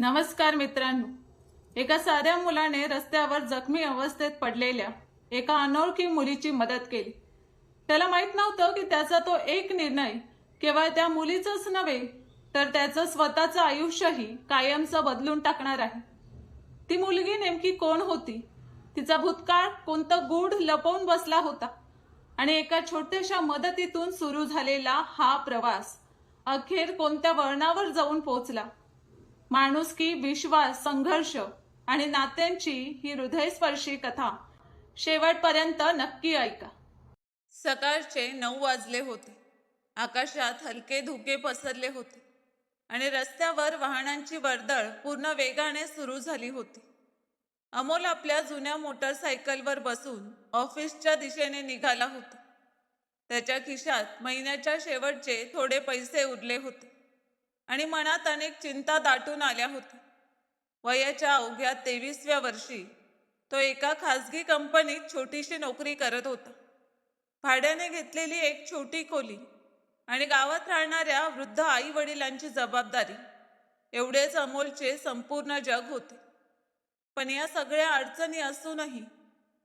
नमस्कार मित्रांनो. एका साध्या मुलाने रस्त्यावर जखमी अवस्थेत पडलेल्या एका अनोळखी मुलीची मदत केली. त्याला माहित नव्हतं की त्याचा तो एक निर्णय केवळ त्या मुलीचंच नव्हे तर त्याचं स्वतःचं आयुष्यही कायमचं बदलून टाकणार आहे. ती मुलगी नेमकी कोण होती, तिचा भूतकाळ कोणतं गूढ लपवून बसला होता आणि एका छोट्याशा मदतीतून सुरू झालेला हा प्रवास अखेर कोणत्या वळणावर जाऊन पोहोचला. माणुसकी, विश्वास, संघर्ष आणि नात्यांची ही हृदयस्पर्शी कथा शेवटपर्यंत नक्की ऐका. सकाळचे 9 वाजले होते. आकाशात हलके धुके पसरले होते आणि रस्त्यावर वाहनांची वर्दळ पूर्ण वेगाने सुरू झाली होती. अमोल आपल्या जुन्या मोटरसायकलवर बसून ऑफिसच्या दिशेने निघाला होता. त्याच्या खिशात महिन्याच्या शेवटचे थोडे पैसे उरले होते आणि मनात अनेक चिंता दाटून आल्या होत्या. वयाच्या अवघ्या 23व्या वर्षी तो एका खासगी कंपनीत छोटीशी नोकरी करत होता. भाड्याने घेतलेली एक छोटी खोली आणि गावात राहणाऱ्या वृद्ध आई वडिलांची जबाबदारी एवढेच अमोलचे संपूर्ण जग होते. पण या सगळ्या अडचणी असूनही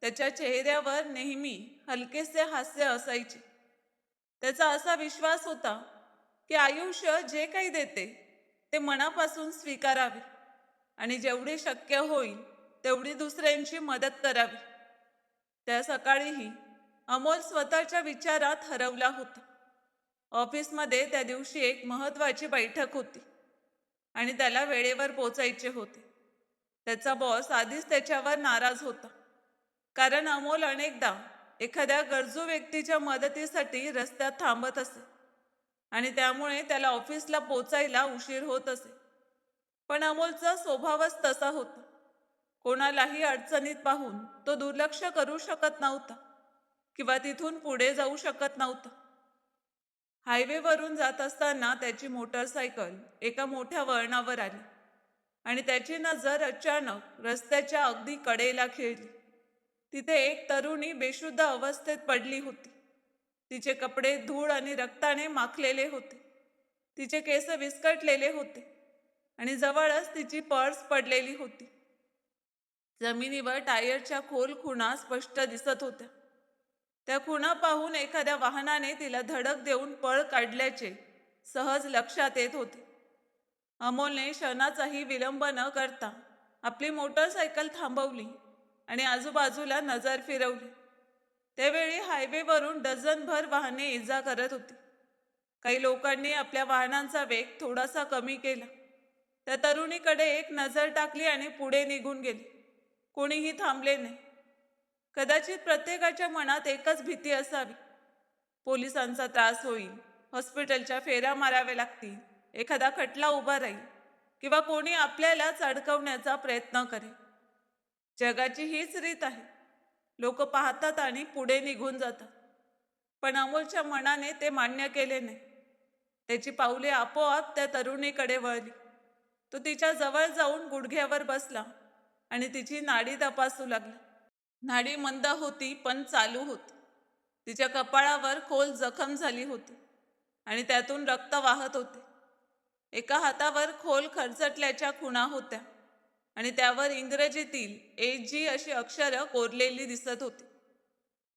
त्याच्या चेहऱ्यावर नेहमी हलकेसे हास्य असायचे. त्याचा असा विश्वास होता की आयुष्य जे काही देते ते मनापासून स्वीकारावे आणि जेवढे शक्य होईल तेवढी दुसऱ्यांची मदत करावी. त्या सकाळीही अमोल स्वतःच्या विचारात हरवला होता. ऑफिसमध्ये त्या दिवशी एक महत्त्वाची बैठक होती आणि त्याला वेळेवर पोचायचे होते. त्याचा बॉस आधीच त्याच्यावर नाराज होता, कारण अमोल अनेकदा एखाद्या गरजू व्यक्तीच्या मदतीसाठी रस्त्यात थांबत असे आणि त्यामुळे त्याला ऑफिसला पोचायला उशीर होत असे. पण अमोलचा स्वभावच तसा होता. कोणालाही अडचणीत पाहून तो दुर्लक्ष करू शकत नव्हता किंवा तिथून पुढे जाऊ शकत नव्हता. हायवेवरून जात असताना त्याची मोटरसायकल एका मोठ्या वळणावर आली आणि त्याची नजर अचानक रस्त्याच्या अगदी कडेला खेळली. तिथे एक तरुणी बेशुद्ध अवस्थेत पडली होती. तिचे कपडे धूळ आणि रक्ताने माखलेले होते. तिचे केस विस्कटलेले होते आणि जवळच तिची पर्स पडलेली होती. जमिनीवर टायरच्या खोल खुणा स्पष्ट दिसत होत्या. त्या खुणा पाहून एखाद्या वाहनाने तिला धडक देऊन पळ काढल्याचे सहज लक्षात येत होते. अमोलने क्षणाचाही विलंब न करता आपली मोटरसायकल थांबवली आणि आजूबाजूला नजर फिरवली. त्यावेळी हायवेवरून डझनभर वाहने इजा करत होती. काही लोकांनी आपल्या वाहनांचा वेग थोडासा कमी केला. त्या तरुणीकडे एक नजर टाकली आणि पुढे निघून गेले. कोणीही थांबले नाही. कदाचित प्रत्येकाच्या मनात एकच भीती असावी, पोलिसांचा त्रास होईल, हॉस्पिटलच्या फेऱ्या माराव्या लागतील, एखादा खटला उभा राहील किंवा कोणी आपल्यालाच अडकवण्याचा प्रयत्न करेल. जगाची हीच रीत आहे. लोक पाहतात आणि पुढे निघून जातात. पण अमोलच्या मनाने ते मान्य केले नाही. त्याची पावले आपोआप त्या तरुणीकडे वळली. तो तिच्या जवळ जाऊन गुडघ्यावर बसला आणि तिची नाडी तपासू लागला. नाडी मंद होती पण चालू होती. तिच्या कपाळावर खोल जखम झाली होती आणि त्यातून रक्त वाहत होते. एका हातावर खोल खरचटल्याच्या खुणा होत्या आणि त्यावर इंग्रजीतील AG अशी अक्षरं कोरलेली दिसत होती.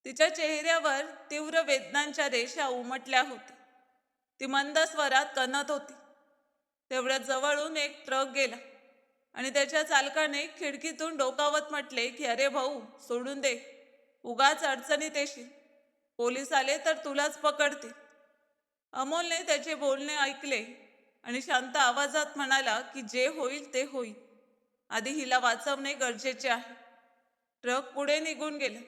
तिच्या चेहऱ्यावर तीव्र वेदनांच्या रेषा उमटल्या होत्या. ती मंद स्वरात कणत होती. तेवढ्यात जवळून एक ट्रक गेला आणि त्याच्या चालकाने खिडकीतून डोकावत म्हटले की अरे भाऊ, सोडून दे, उगाच अडचणीत येशील, पोलीस आले तर तुलाच पकडतील. अमोलने त्याचे बोलणे ऐकले आणि शांत आवाजात म्हणाला की जे होईल ते होईल, आधी हिला वाचवणे गरजेचे आहे. ट्रक पुढे निघून गेला.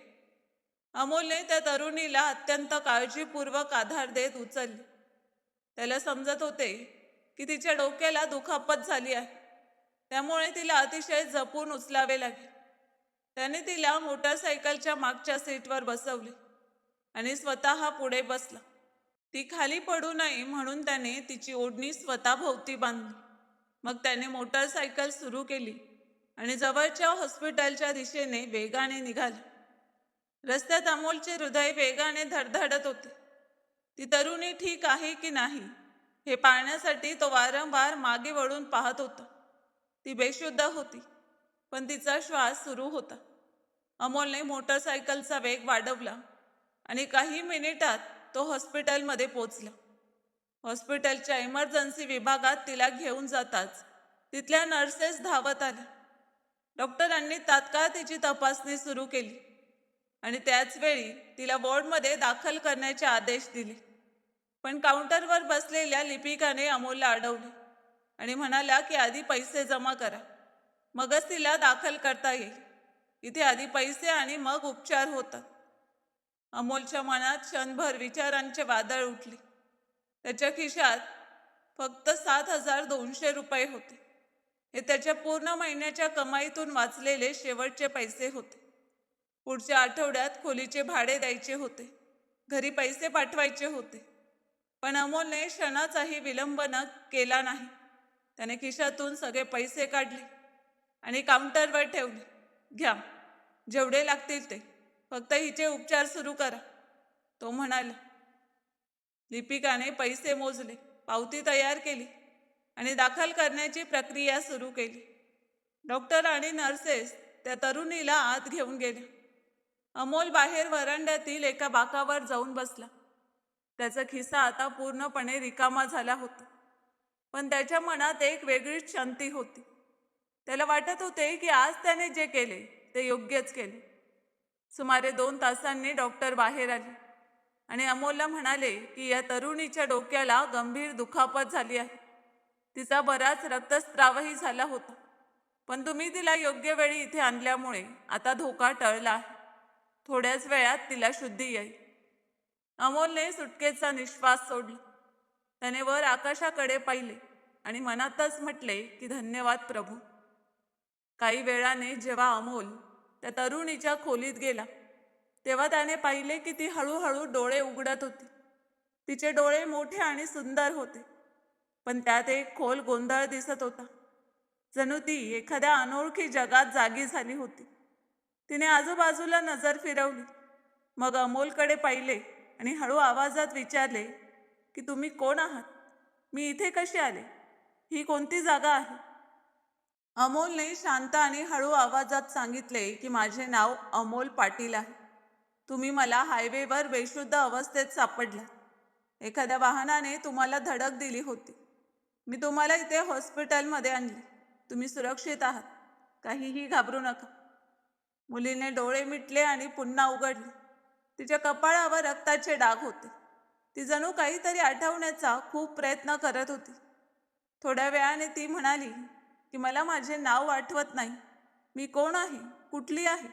अमोलने त्या तरुणीला अत्यंत काळजीपूर्वक आधार देत उचलले. त्याला समजत होते की तिच्या डोक्याला दुखापत झाली आहे, त्यामुळे तिला अतिशय जपून उचलावे लागेल. त्याने तिला मोटरसायकलच्या मागच्या सीटवर बसवले आणि स्वतः पुढे बसला. ती खाली पडू नये म्हणून त्याने तिची ओढणी स्वतःभोवती बांधली. मग त्याने मोटरसायकल सुरू केली आणि जवळच्या हॉस्पिटलच्या दिशेने वेगाने निघाला. रस्त्यात अमोलचे हृदय वेगाने धडधडत होते. ती तरुणी ठीक आहे की नाही हे पाहण्यासाठी तो वारंवार मागे वळून पाहत होता. ती बेशुद्ध होती, पण तिचा श्वास सुरू होता. अमोलने मोटरसायकलचा वेग वाढवला आणि काही मिनिटात तो हॉस्पिटलमध्ये पोचला. हॉस्पिटलच्या इमर्जन्सी विभागात तिला घेऊन जाताच तिथल्या नर्सेस धावत आल्या. डॉक्टरांनी तात्काळ तिची तपासणी सुरू केली आणि त्याच वेळी तिला वॉर्डमध्ये दाखल करण्याचे आदेश दिले. पण काउंटरवर बसलेल्या लिपिकाने अमोलला अडवले आणि म्हणाला की आधी पैसे जमा करा, मगच तिला दाखल करता येईल. इथे आधी पैसे आणि मग उपचार होतात. अमोलच्या मनात क्षणभर विचारांचे वादळ उठले. त्याच्या खिशात फक्त 7,200 रुपये होते. हे त्याच्या पूर्ण महिन्याच्या कमाईतून वाचलेले शेवटचे पैसे होते. पुढच्या आठवड्यात खोलीचे भाडे द्यायचे होते, घरी पैसे पाठवायचे होते. पण अमोलने क्षणाचाही विलंब न केला नाही. त्याने खिशातून सगळे पैसे काढले आणि काउंटरवर ठेवले. घ्या, जेवढे लागतील ते, फक्त हिचे उपचार सुरू करा, तो म्हणाला. लिपिकाने पैसे मोजले, पावती तयार केली आणि दाखल करण्याची प्रक्रिया सुरू केली. डॉक्टर आणि नर्सेस त्या तरुणीला आत घेऊन गेले. अमोल बाहेर वरांड्यातील एका बाकावर जाऊन बसला. त्याचा खिसा आता पूर्णपणे रिकामा झाला होता, पण त्याच्या मनात एक वेगळीच शांती होती. त्याला वाटत होते की आज त्याने जे केले ते योग्यच केले. सुमारे 2 तासांनी डॉक्टर बाहेर आले आणि अमोलला म्हणाले की या तरुणीच्या डोक्याला गंभीर दुखापत झाली आहे. तिचा बराच रक्तस्रावही झाला होता, पण तुम्ही तिला योग्य वेळी इथे आणल्यामुळे आता धोका टळला आहे. थोड्याच वेळात तिला शुद्धी येईल. अमोलने सुटकेचा निश्वास सोडला. त्याने वर आकाशाकडे पाहिले आणि मनातच म्हटले की धन्यवाद प्रभू. काही वेळाने जेव्हा अमोल त्या तरुणीच्या खोलीत गेला, तेव्हा त्याने पाहिले की ती हळूहळू डोळे उघडत होती. तिचे डोळे मोठे आणि सुंदर होते, पण त्यात एक खोल गोंधळ दिसत होता. जणू ती एखाद्या अनोळखी जगात जागी झाली होती. तिने आजूबाजूला नजर फिरवली, मग अमोलकडे पाहिले आणि हळू आवाजात विचारले की तुम्ही कोण आहात? मी इथे कशी आले? ही कोणती जागा आहे? अमोलने शांत आणि हळू आवाजात सांगितले की माझे नाव अमोल पाटील आहे. तुम्ही मला हायवेवर बेशुद्ध अवस्थेत सापडला. एखाद्या वाहनाने तुम्हाला धडक दिली होती. मी तुम्हाला इथे हॉस्पिटलमध्ये आणले. तुम्ही सुरक्षित आहात, काहीही घाबरू नका. मुलीने डोळे मिटले आणि पुन्हा उघडले. तिच्या कपाळावर रक्ताचे डाग होते. ती जणू काहीतरी आठवण्याचा खूप प्रयत्न करत होती. थोड्या वेळाने ती म्हणाली की मला माझे नाव आठवत नाही. मी कोण आहे, कुठली आहे,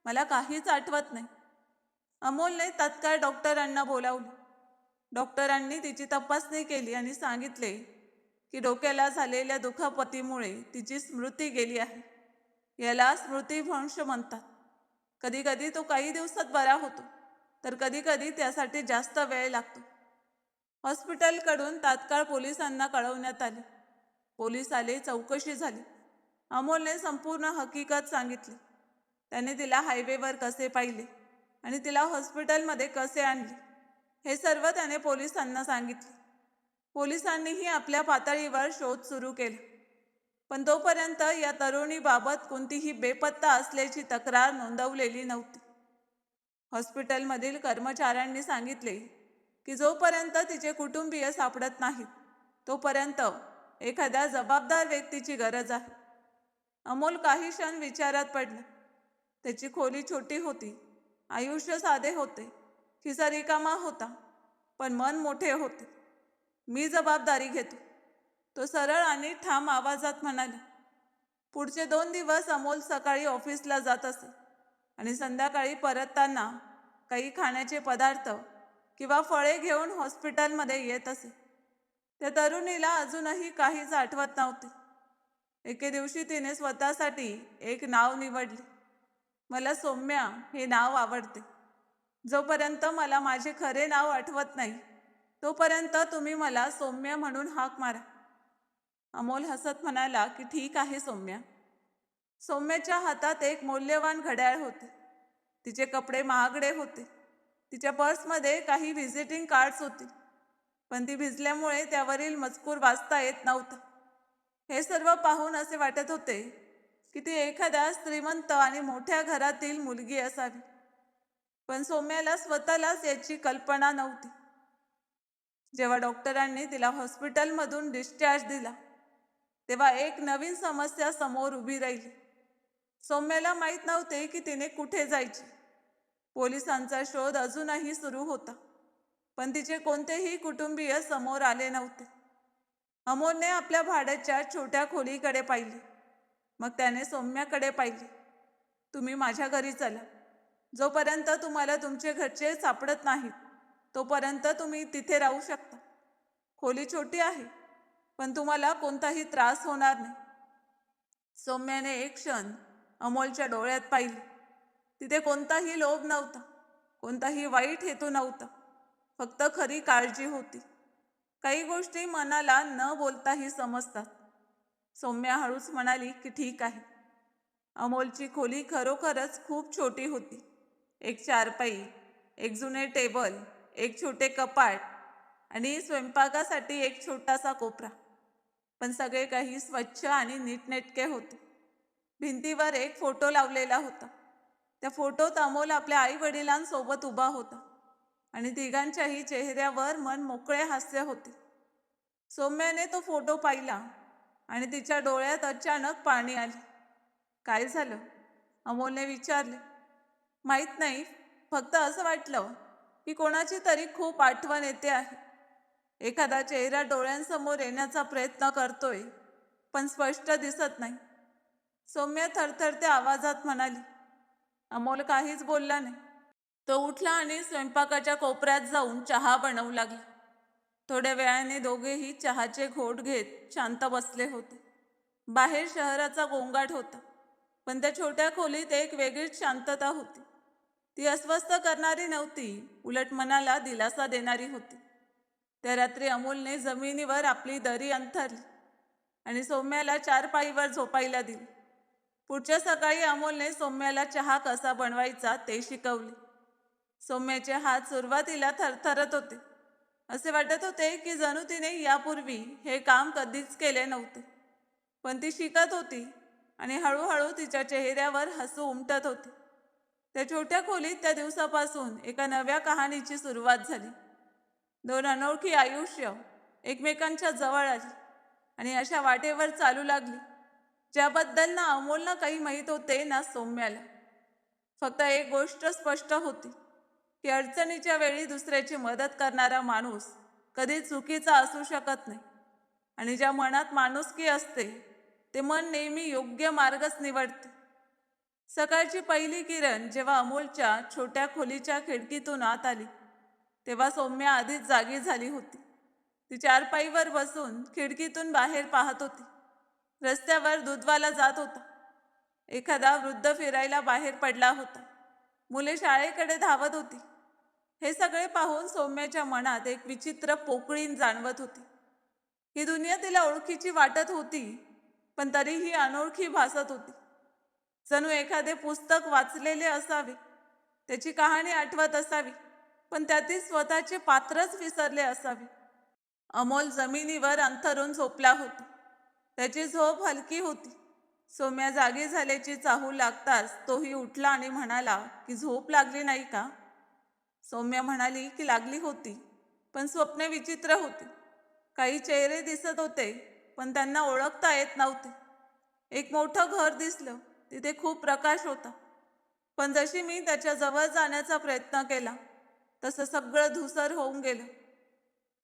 मला काहीच आठवत नाही. अमोलने तत्काळ डॉक्टरांना बोलावले. डॉक्टरांनी तिची तपासणी केली आणि सांगितले की डोक्याला झालेल्या दुखापतीमुळे तिची स्मृती गेली आहे. याला स्मृतिभ्रंश म्हणतात. कधी कधी तो काही दिवसात बरा होतो, तर कधी कधी त्यासाठी जास्त वेळ लागतो. हॉस्पिटलकडून तात्काळ पोलिसांना कळवण्यात आले. पोलीस आले, चौकशी झाली. अमोलने संपूर्ण हकीकत सांगितली. त्याने तिला हायवेवर कसे पाहिले आणि तिला हॉस्पिटलमध्ये कसे आणले, हे सर्व त्याने पोलिसांना सांगितले. पोलिसांनीही आपल्या पातळीवर शोध सुरू केला, पण तोपर्यंत या तरुणीबाबत कोणतीही बेपत्ता असल्याची तक्रार नोंदवलेली नव्हती. हॉस्पिटलमधील कर्मचाऱ्यांनी सांगितले की जोपर्यंत तिचे कुटुंबीय सापडत नाहीत, तोपर्यंत एखाद्या जबाबदार व्यक्तीची गरज आहे. अमोल काही क्षण विचारात पडला. त्याची खोली छोटी होती, आयुष्य साधे होते, खिसा रिकामा होता, पण मन मोठे होते. मी जबाबदारी घेतो, तो सरळ आणि ठाम आवाजात म्हणाला. पुढचे 2 दिवस अमोल सकाळी ऑफिसला जात असे आणि संध्याकाळी परतताना काही खाण्याचे पदार्थ किंवा फळे घेऊन हॉस्पिटलमध्ये येत असे. त्या तरुणीला अजूनही काहीच आठवत नव्हते. एके दिवशी तिने स्वतःसाठी एक नाव निवडले. मला सौम्या हे नाव आवडते. जोपर्यंत मला माझे खरे नाव आठवत नाही, तोपर्यंत तुम्ही मला सौम्या म्हणून हाक मारा. अमोल हसत म्हणाला की ठीक आहे सौम्या. सौम्याच्या हातात एक मौल्यवान घड्याळ होते. तिचे कपडे महागडे होते. तिच्या पर्समध्ये काही व्हिजिटिंग कार्ड्स होती, पण ती भिजल्यामुळे त्यावरील मजकूर वाचता येत नव्हता. हे सर्व पाहून असे वाटत होते की ती एखाद्या श्रीमंत आणि मोठ्या घरातील मुलगी असावी. पण सौम्याला स्वतःलाच याची कल्पना नव्हती. जेव्हा डॉक्टरांनी तिला हॉस्पिटलमधून डिस्चार्ज दिला तेव्हा एक नवीन समस्या समोर उभी राहिली. सौम्याला माहीत नव्हते की तिने कुठे जायचे. पोलिसांचा शोध अजूनही सुरू होता, पण तिचे कोणतेही कुटुंबीय समोर आले नव्हते. अमोलने आपल्या भाड्याच्या छोट्या खोलीकडे पाहिले. मग त्याने सौम्याकडे पाहिले. तुम्ही माझ्या घरी चला. जोपर्यंत तुम्हाला तुमचे घरचे सापडत नाहीत तोपर्यंत तुम्ही तिथे राहू शकता. खोली छोटी आहे, पण तुम्हाला कोणताही त्रास होणार नाही. सौम्याने एक क्षण अमोलच्या डोळ्यात पाहिले. तिथे कोणताही लोभ नव्हता, कोणताही वाईट हेतू नव्हता, फक्त खरी काळजी होती. काही गोष्टी मनाला न बोलताही समजतात. सौम्या हळूच म्हणाली की ठीक आहे. अमोलची खोली खरोखरच खूप छोटी होती. एक चारपाई, एक जुने टेबल, एक छोटे कपाट आणि स्वयंपाकासाठी एक छोटासा कोपरा. पण सगळे काही स्वच्छ आणि नीटनेटके होते. भिंतीवर एक फोटो लावलेला होता. त्या फोटोत अमोल आपल्या आई वडिलांसोबत उभा होता आणि तिघांच्याही चेहऱ्यावर मन मोकळे हास्य होते. सौम्याने तो फोटो पाहिला आणि तिच्या डोळ्यात अचानक पाणी आले. काय झालं? अमोलने विचारले. माहीत नाही, फक्त असं वाटलं की कोणाची तरी खूप आठवण येते आहे. एखादा चेहरा डोळ्यांसमोर येण्याचा प्रयत्न करतोय, पण स्पष्ट दिसत नाही. सौम्या थरथरत्या आवाजात म्हणाली. अमोल काहीच बोलला नाही. तो उठला आणि स्वयंपाकाच्या कोपऱ्यात जाऊन चहा बनवू लागला. थोड्या वेळाने दोघेही चहाचे घोट घेत शांत बसले होते. बाहेर शहराचा गोंगाट होता, पण त्या छोट्या खोलीत एक वेगळीच शांतता होती. ती अस्वस्थ करणारी नव्हती, उलट मनाला दिलासा देणारी होती. त्या रात्री अमोलने जमिनीवर आपली दरी अंथरली आणि सौम्याला चारपाईवर झोपायला दिली. पुढच्या सकाळी अमोलने सौम्याला चहा कसा बनवायचा ते शिकवले. सौम्याचे हात सुरुवातीला थरथरत होते. असे वाटत होते की जणू तिने यापूर्वी हे काम कधीच केले नव्हते. पण ती शिकत होती आणि हळूहळू तिच्या चेहऱ्यावर हसू उमटत होते. त्या छोट्या खोलीत त्या दिवसापासून एका नव्या कहाणीची सुरुवात झाली. दोन अनोळखी आयुष्य एकमेकांच्या जवळ आली आणि अशा वाटेवर चालू लागली ज्याबद्दल ना अमोलला काही माहीत होते ना सौम्याला. फक्त एक गोष्ट स्पष्ट होती की अडचणीच्या वेळी दुसऱ्याची मदत करणारा माणूस कधी चुकीचा असू शकत नाही. आणि ज्या मनात माणुसकी असते ते मन नेहमी योग्य मार्गच निवडते. सकाळची पहिली किरण जेव्हा अमोलच्या छोट्या खोलीच्या खिडकीतून आत आली तेव्हा सौम्या आधीच जागी झाली होती. ती चारपाईवर बसून खिडकीतून बाहेर पाहत होती. रस्त्यावर दूधवाला जात होता. एखादा वृद्ध फिरायला बाहेर पडला होता. मुले शाळेकडे धावत होती. हे सगळे पाहून सौम्याच्या मनात एक विचित्र पोकळी जाणवत होती. ही दुनिया तिला ओळखीची वाटत होती, पण तरीही अनोळखी भासत होती. जणू एखादे पुस्तक वाचलेले असावे, त्याची कहाणी आठवत असावी, पण त्यातील स्वतःचे पात्रच विसरले असावे. अमोल जमिनीवर अंथरून झोपला होता. त्याची झोप हलकी होती. सौम्या जागी झाल्याची चाहूल लागताच तोही उठला आणि म्हणाला की झोप लागली नाही का? सौम्या म्हणाली की लागली होती, पण स्वप्ने विचित्र होती. काही चेहरे दिसत होते, पण त्यांना ओळखता येत नव्हते. एक मोठं घर दिसलं, तिथे खूप प्रकाश होता, पण जशी मी त्याच्या जवळ जाण्याचा प्रयत्न केला तसं सगळं धूसर होऊन गेलं.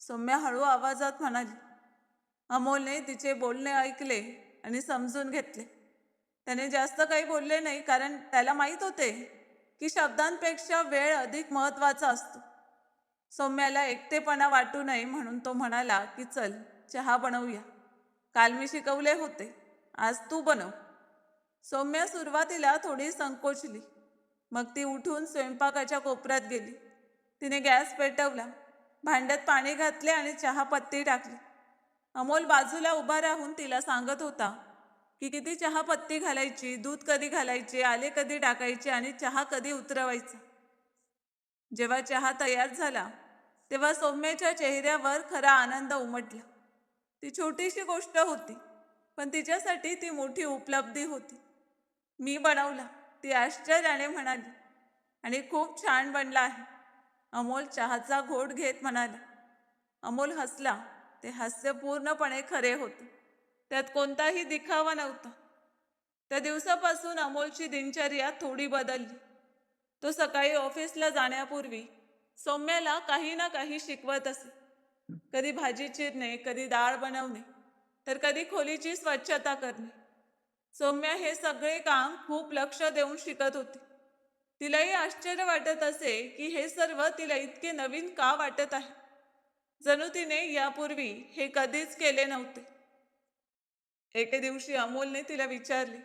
सौम्या हळू आवाजात म्हणाली. अमोलने तिचे बोलणे ऐकले आणि समजून घेतले. त्याने जास्त काही बोलले नाही, कारण त्याला माहीत होते की शब्दांपेक्षा वेळ अधिक महत्त्वाचा असतो. सौम्याला एकटेपणा वाटू नये म्हणून तो म्हणाला की चल चहा बनवूया. काल मी शिकवले होते, आज तू बनव. सौम्या सुरुवातीला थोडी संकोचली. मग ती उठून स्वयंपाकाच्या कोपऱ्यात गेली. तिने गॅस पेटवला, भांड्यात पाणी घातले आणि चहापत्ती टाकली. अमोल बाजूला उभा राहून तिला सांगत होता की किती चहापत्ती घालायची, दूध कधी घालायचे, आले कधी टाकायचे आणि चहा कधी उतरवायचा. जेव्हा चहा तयार झाला तेव्हा सौम्याच्या चेहऱ्यावर खरा आनंद उमटला. ती छोटीशी गोष्ट होती, पण तिच्यासाठी ती मोठी उपलब्धी होती. मी बनवला, ती आश्चर्याने म्हणाली. आणि खूप छान बनला आहे. अमोल चहाचा घोट घेत म्हणाला. अमोल हसला. ते हास्य पूर्णपणे खरे होते. त्यात कोणताही दिखावा नव्हता. त्या दिवसापासून अमोलची दिनचर्या थोडी बदलली. तो सकाळी ऑफिसला जाण्यापूर्वी सौम्याला काही ना काही शिकवत असे. कधी भाजी चिरणे, कधी डाळ बनवणे, तर कधी खोलीची स्वच्छता करणे. सौम्या हे सगळे काम खूप लक्ष देऊन शिकत होती. तिलाही आश्चर्य वाटत असे की हे सर्व तिला इतके नवीन का वाटत आहे. जणू तिने यापूर्वी हे कधीच केले नव्हते. एके दिवशी अमोलने तिला विचारले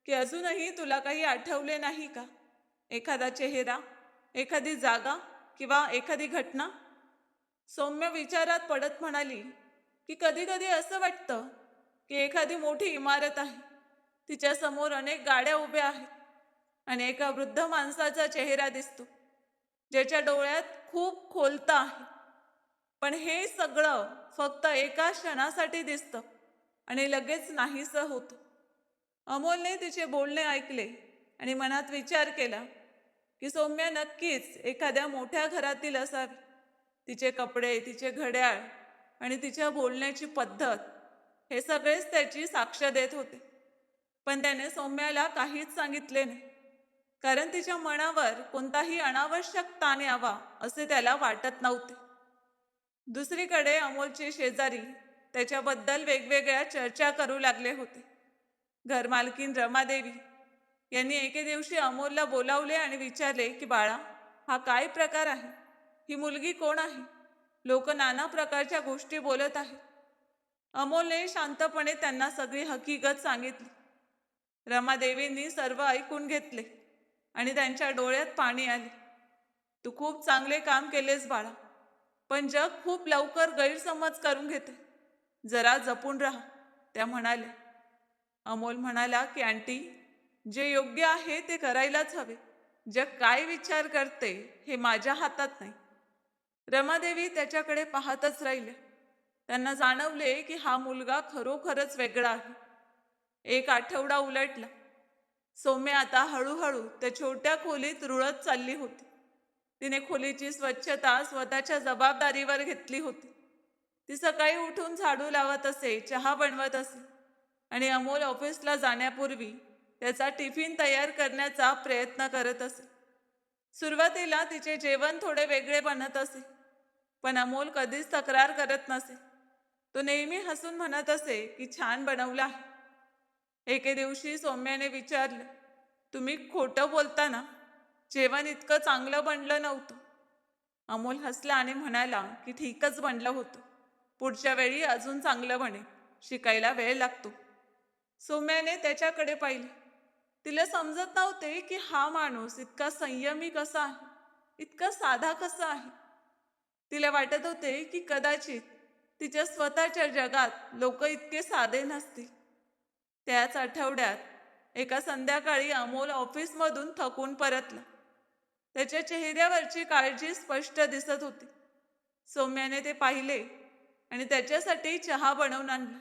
की अजूनही तुला काही आठवले नाही का? एखादा चेहरा, एखादी जागा किंवा एखादी घटना? सौम्य विचारात पडत म्हणाली की कधी कधी असं वाटतं की एखादी मोठी इमारत आहे, तिच्या समोर अनेक गाड्या उभ्या आहेत आणि एका वृद्ध माणसाचा चेहरा दिसतो, ज्याच्या डोळ्यात खूप खोलता आहे. पण हे सगळं फक्त एका क्षणासाठी दिसतं आणि लगेच नाहीसं होतं. अमोलने तिचे बोलणे ऐकले आणि मनात विचार केला की सौम्या नक्कीच एखाद्या मोठ्या घरातील असावी. तिचे कपडे, तिचे घड्याळ आणि तिच्या बोलण्याची पद्धत हे सगळेच त्याची साक्ष देत होते. पण त्याने सौम्याला काहीच सांगितले नाही, कारण तिच्या मनावर कोणताही अनावश्यक ताण यावा असे त्याला वाटत नव्हते. दुसरीकडे अमोलचे शेजारी त्याच्याबद्दल वेगवेगळ्या चर्चा करू लागले होते. घरमालकीन रमादेवी यांनी एके दिवशी अमोलला बोलावले आणि विचारले की बाळा, हा काय प्रकार आहे? ही मुलगी कोण आहे? लोक नाना प्रकारच्या गोष्टी बोलत आहेत. अमोलने शांतपणे त्यांना सगळी हकीकत सांगितली. रमादेवींनी सर्व ऐकून घेतले आणि त्यांच्या डोळ्यात पाणी आले. तू खूप चांगले काम केलेस बाळा, पण जग खूप लवकर गैरसमज करून घेते. जरा जपून राहा, त्या म्हणाल्या. अमोल म्हणाला की आंटी, जे योग्य आहे ते करायलाच हवे. जग काय विचार करते हे माझ्या हातात नाही. रमादेवी त्याच्याकडे पाहतच राहिल्या. त्यांना जाणवले की हा मुलगा खरोखरच वेगळा आहे. एक आठवडा उलटला. सौम्या आता हळूहळू त्या छोट्या खोलीत रुळत चालली होती. तिने खोलीची स्वच्छता स्वतःच्या जबाबदारीवर घेतली होती. ती सकाळी उठून झाडू लावत असे, चहा बनवत असे आणि अमोल ऑफिसला जाण्यापूर्वी त्याचा टिफिन तयार करण्याचा प्रयत्न करत असे. सुरुवातीला तिचे जेवण थोडे वेगळे बनत असे, पण अमोल कधीच तक्रार करत नसे. तो नेहमी हसून म्हणत असे की छान बनवला आहे. एके दिवशी सौम्याने विचारलं, तुम्ही खोटं बोलता ना? जेवण इतकं चांगलं बनलं नव्हतं. अमोल हसला आणि म्हणाला की ठीकच बनलं होतं. पुढच्या वेळी अजून चांगलं बनेल. शिकायला वेळ लागतो. सौम्याने त्याच्याकडे पाहिले. तिला समजत नव्हते की हा माणूस इतका संयमी कसा आहे, इतका साधा कसा आहे. तिला वाटत होते की कदाचित तिच्या स्वतःच्या जगात लोक इतके साधे नसतील. त्याच आठवड्यात एका संध्याकाळी अमोल ऑफिसमधून थकून परतला. त्याच्या चेहऱ्यावरची काळजी स्पष्ट दिसत होती. सौम्याने ते पाहिले आणि त्याच्यासाठी चहा बनवून आणला.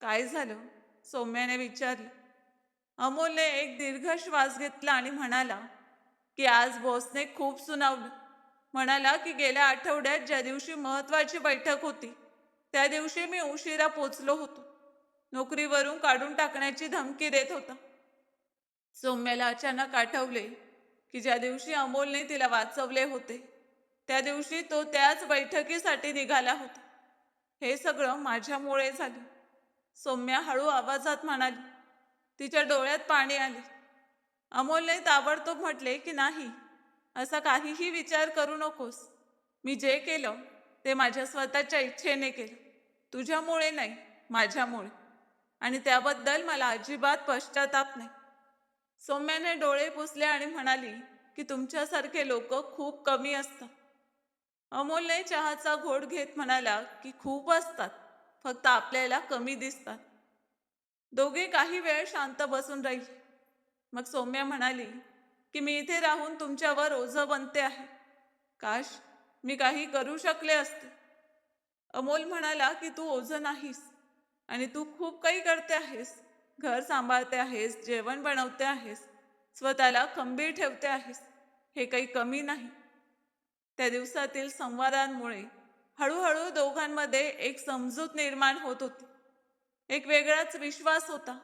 काय झालं? सौम्याने विचारलं. अमोलने एक दीर्घ श्वास घेतला आणि म्हणाला की आज बॉसने खूप सुनावलं. म्हणाला की गेल्या आठवड्यात ज्या दिवशी महत्वाची बैठक होती त्या दिवशी मी उशिरा पोचलो होतो. नोकरीवरून काढून टाकण्याची धमकी देत होता. सौम्याला अचानक आठवले की ज्या दिवशी अमोलने तिला वाचवले होते त्या दिवशी तो त्याच बैठकीसाठी निघाला होता. हे सगळं माझ्यामुळे झालं, सौम्या हळू आवाजात म्हणाली. तिच्या डोळ्यात पाणी आले. अमोलने ताबडतोब म्हटले की नाही, असा काहीही विचार करू नकोस. मी जे केलं ते माझ्या स्वतःच्या इच्छेने केलं, तुझ्यामुळे नाही, माझ्यामुळे. आणि त्याबद्दल मला अजिबात पश्चाताप नाही. सौम्याने डोळे पुसले आणि म्हणाली की तुमच्यासारखे लोक खूप कमी असतात. अमोलने चहाचा घोट घेत म्हणाला की खूप असतात, फक्त आपल्याला कमी दिसतात. दोघे काही वेळ शांत बसून राहिले. मग सौम्या म्हणाली की मी इथे राहून तुमच्यावर ओझं बनते आहे. काश मी काही करू शकले असते. अमोल म्हणाला की तू ओझं नाहीस, आणि तू खूप काही करते आहेस. घर सांभाळते आहेस, जेवण बनवते आहेस, स्वतःला खंबीर ठेवते आहेस. हे काही कमी नाही. त्या दिवसातील संवादांमुळे हळूहळू दोघांमध्ये एक समजूत निर्माण होत होती. एक वेगळाच विश्वास होता,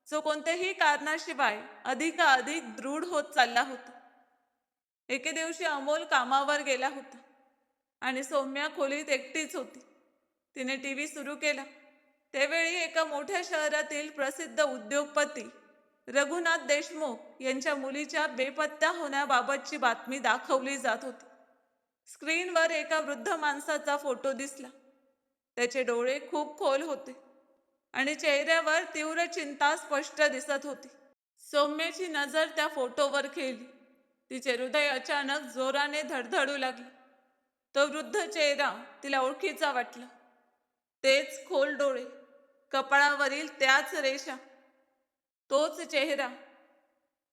जो कोणत्याही कारणाशिवाय अधिकाधिक दृढ होत चालला होता. एके दिवशी अमोल कामावर गेला होता आणि सौम्या खोलीत एकटीच होती. तिने टीव्ही सुरू केला. त्यावेळी एका मोठ्या शहरातील प्रसिद्ध उद्योगपती रघुनाथ देशमुख यांच्या मुलीच्या बेपत्ता होण्याबाबतची बातमी दाखवली जात होती. स्क्रीनवर एका वृद्ध माणसाचा फोटो दिसला. त्याचे डोळे खूप खोल होते आणि चेहऱ्यावर तीव्र चिंता स्पष्ट दिसत होती. सौम्याची नजर त्या फोटोवर खेळली. तिचे हृदय अचानक जोराने धडधडू लागले. तो वृद्ध चेहरा तिला ओळखीचा वाटला. तेच खोल डोळे, कपाळावरील त्याच रेषा, तोच चेहरा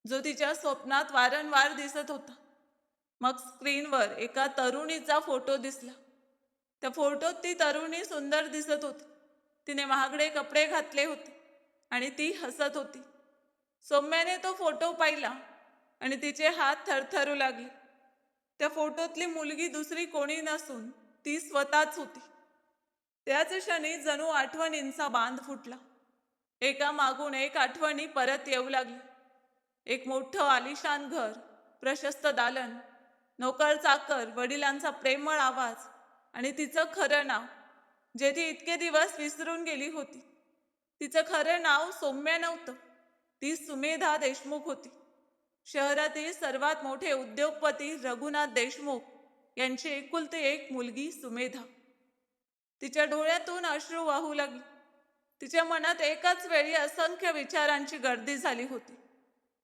जो तिच्या स्वप्नात वारंवार दिसत होता. मग स्क्रीनवर एका तरुणीचा फोटो दिसला. त्या फोटोत ती तरुणी सुंदर दिसत होती. तिने महागडे कपडे घातले होते आणि ती हसत होती. सौम्याने तो फोटो पाहिला आणि तिचे हात थरथरू लागले. त्या फोटोतली मुलगी दुसरी कोणी नसून ती स्वतःच होती. त्याच क्षणी जणू आठवणींचा बांध फुटला. एका मागून एक आठवणी परत येऊ लागली. एक मोठं आलिशान घर, प्रशस्त दालन, नोकर चाकर, वडिलांचा प्रेमळ आवाज आणि तिचं खरं नाव, जे ती इतके दिवस विसरून गेली होती. तिचं खरं नाव सौम्या नव्हतं. ती सुमेधा देशमुख होती. शहरातील सर्वात मोठे उद्योगपती रघुनाथ देशमुख यांची एकुलती एक मुलगी सुमेधा. तिच्या डोळ्यातून अश्रू वाहू लागले. तिच्या मनात एकाच वेळी असंख्य विचारांची गर्दी झाली होती.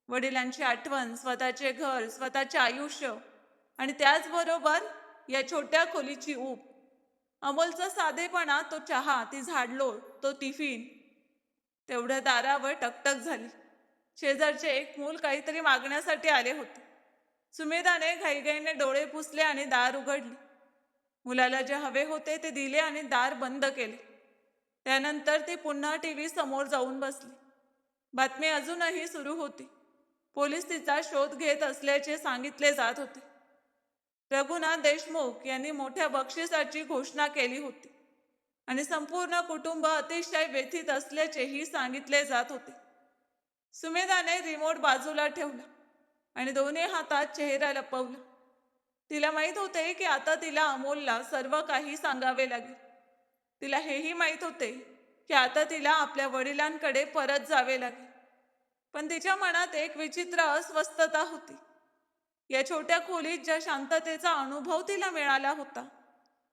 वडिलांची आठवण, स्वतःचे घर, स्वतःचे आयुष्य आणि त्याचबरोबर या छोट्या खोलीची ऊब. अमोलचा साधेपणा, तो चहा, ती झाडलोट, तो टिफिन. तेवढ्या दारावर टकटक झाली. शेजारचे एक मूल काहीतरी मागण्यासाठी आले होते. सुमेधाने घाईघाईने डोळे पुसले आणि दार उघडले. मुलाला जे हवे होते ते दिले आणि दार बंद केले. त्यानंतर ती पुन्हा टीव्ही समोर जाऊन बसली. बातमी अजूनही सुरू होती. पोलीस तिचा शोध घेत असल्याचे सांगितले जात होते. रघुनाथ देशमुख यांनी मोठ्या बक्षिसाची घोषणा केली होती आणि संपूर्ण कुटुंब अतिशय व्यथित असल्याचेही सांगितले जात होते. सुमेधाने रिमोट बाजूला ठेवला आणि दोन्ही हातात चेहरा लपवला. तिला माहीत होते की आता तिला अमोलला सर्व काही सांगावे लागेल. तिला हेही माहीत होते की आता तिला आपल्या वडिलांकडे परत जावे लागेल. पण तिच्या मनात एक विचित्र अस्वस्थता होती. या छोट्या खोलीत ज्या शांततेचा अनुभव तिला मिळाला होता,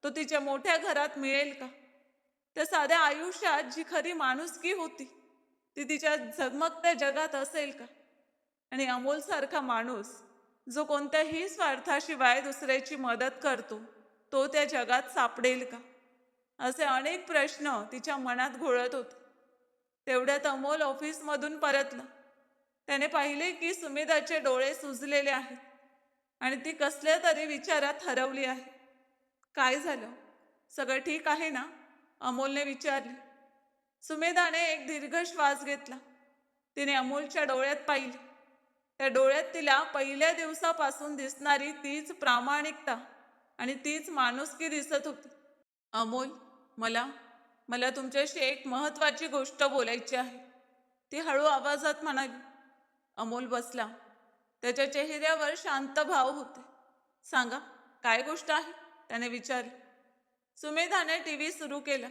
तो तिच्या मोठ्या घरात मिळेल का? त्या साध्या आयुष्यात जी खरी माणुसकी होती, ती तिच्या झगमगत्या जगात असेल का? आणि अमोलसारखा माणूस, जो कोणत्याही स्वार्थाशिवाय दुसऱ्याची मदत करतो, तो त्या जगात सापडेल का? असे अनेक प्रश्न तिच्या मनात घोळत होते. तेवढ्यात अमोल ऑफिसमधून परतला. त्याने पाहिले की सुमेधाचे डोळे सुजलेले आहेत आणि ती कसल्या तरी विचारात हरवली आहे. काय झालं? सगळं ठीक आहे ना? अमोलने विचारले. सुमेधाने एक दीर्घ श्वास घेतला. तिने अमोलच्या डोळ्यात पाहिले. त्या डोळ्यात तिला पहिल्या दिवसापासून दिसणारी तीच प्रामाणिकता आणि तीच माणुसकी दिसत होती. अमोल, मला मला तुमच्याशी एक महत्त्वाची गोष्ट बोलायची आहे, ती हळू आवाजात म्हणाली. अमोल बसला. त्याच्या चेहऱ्यावर शांत भाव होते. सांगा, काय गोष्ट आहे? त्याने विचारले. सुमेधाने टीव्ही सुरू केला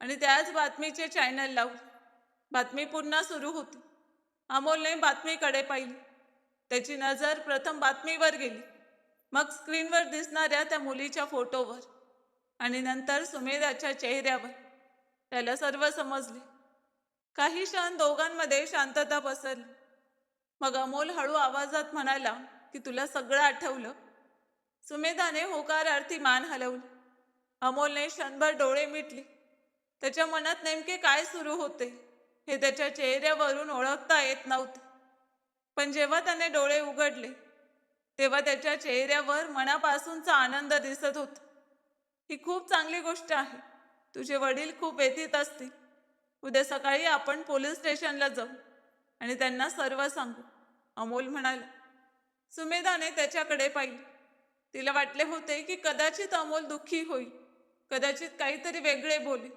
आणि त्याच बातमीचे चॅनल लावले. बातमी पुन्हा सुरू होती. अमोलने बातमीकडे पाहिले. त्याची नजर प्रथम बातमीवर गेली, मग स्क्रीनवर दिसणाऱ्या त्या मुलीच्या फोटोवर आणि नंतर सुमेधाच्या चेहऱ्यावर. त्याला सर्व समजले. काही क्षण दोघांमध्ये शांतता पसरली. मग अमोल हळू आवाजात म्हणाला की तुला सगळं आठवलं? सुमेधाने होकारार्थी मान हलवली. अमोलने क्षणभर डोळे मिटले. त्याच्या मनात नेमके काय सुरू होते हे त्याच्या चेहऱ्यावरून ओळखता येत नव्हते. पण जेव्हा त्याने डोळे उघडले तेव्हा त्याच्या चेहऱ्यावर मनापासूनचा आनंद दिसत होता. ही खूप चांगली गोष्ट आहे. तुझे वडील खूप व्यथित असतील. उद्या सकाळी आपण पोलीस स्टेशनला जाऊ आणि त्यांना सर्व सांगू, अमोल म्हणाला. सुमेधाने त्याच्याकडे पाहिले. तिला वाटले होते की कदाचित अमोल दुःखी होईल, कदाचित काहीतरी वेगळे बोले.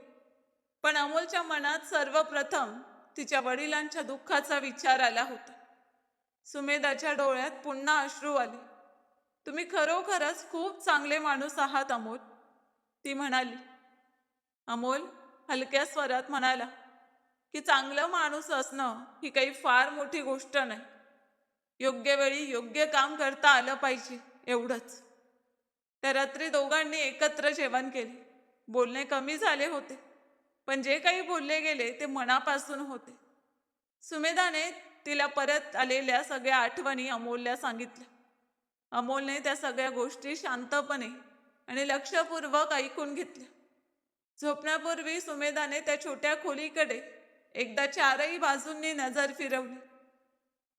पण अमोलच्या मनात सर्वप्रथम तिच्या वडिलांच्या दुःखाचा विचार आला होता. सुमेधाच्या डोळ्यात पुन्हा अश्रू आले. तुम्ही खरोखरच खूप चांगले माणूस आहात अमोल, ती म्हणाली. अमोल हलक्या स्वरात म्हणाला की चांगलं माणूस असणं ही काही फार मोठी गोष्ट नाही. योग्य वेळी योग्य काम करता आलं पाहिजे, एवढंच. त्या रात्री दोघांनी एकत्र जेवण केले. बोलणे कमी झाले होते, पण जे काही बोलले गेले ते मनापासून होते. सुमेधाने तिला परत आलेल्या सगळ्या आठवणी अमोलला सांगितल्या. अमोलने त्या सगळ्या गोष्टी शांतपणे आणि लक्षपूर्वक ऐकून घेतल्या. झोपण्यापूर्वी सुमेधाने त्या छोट्या खोलीकडे एकदा चारही बाजूंनी नजर फिरवली.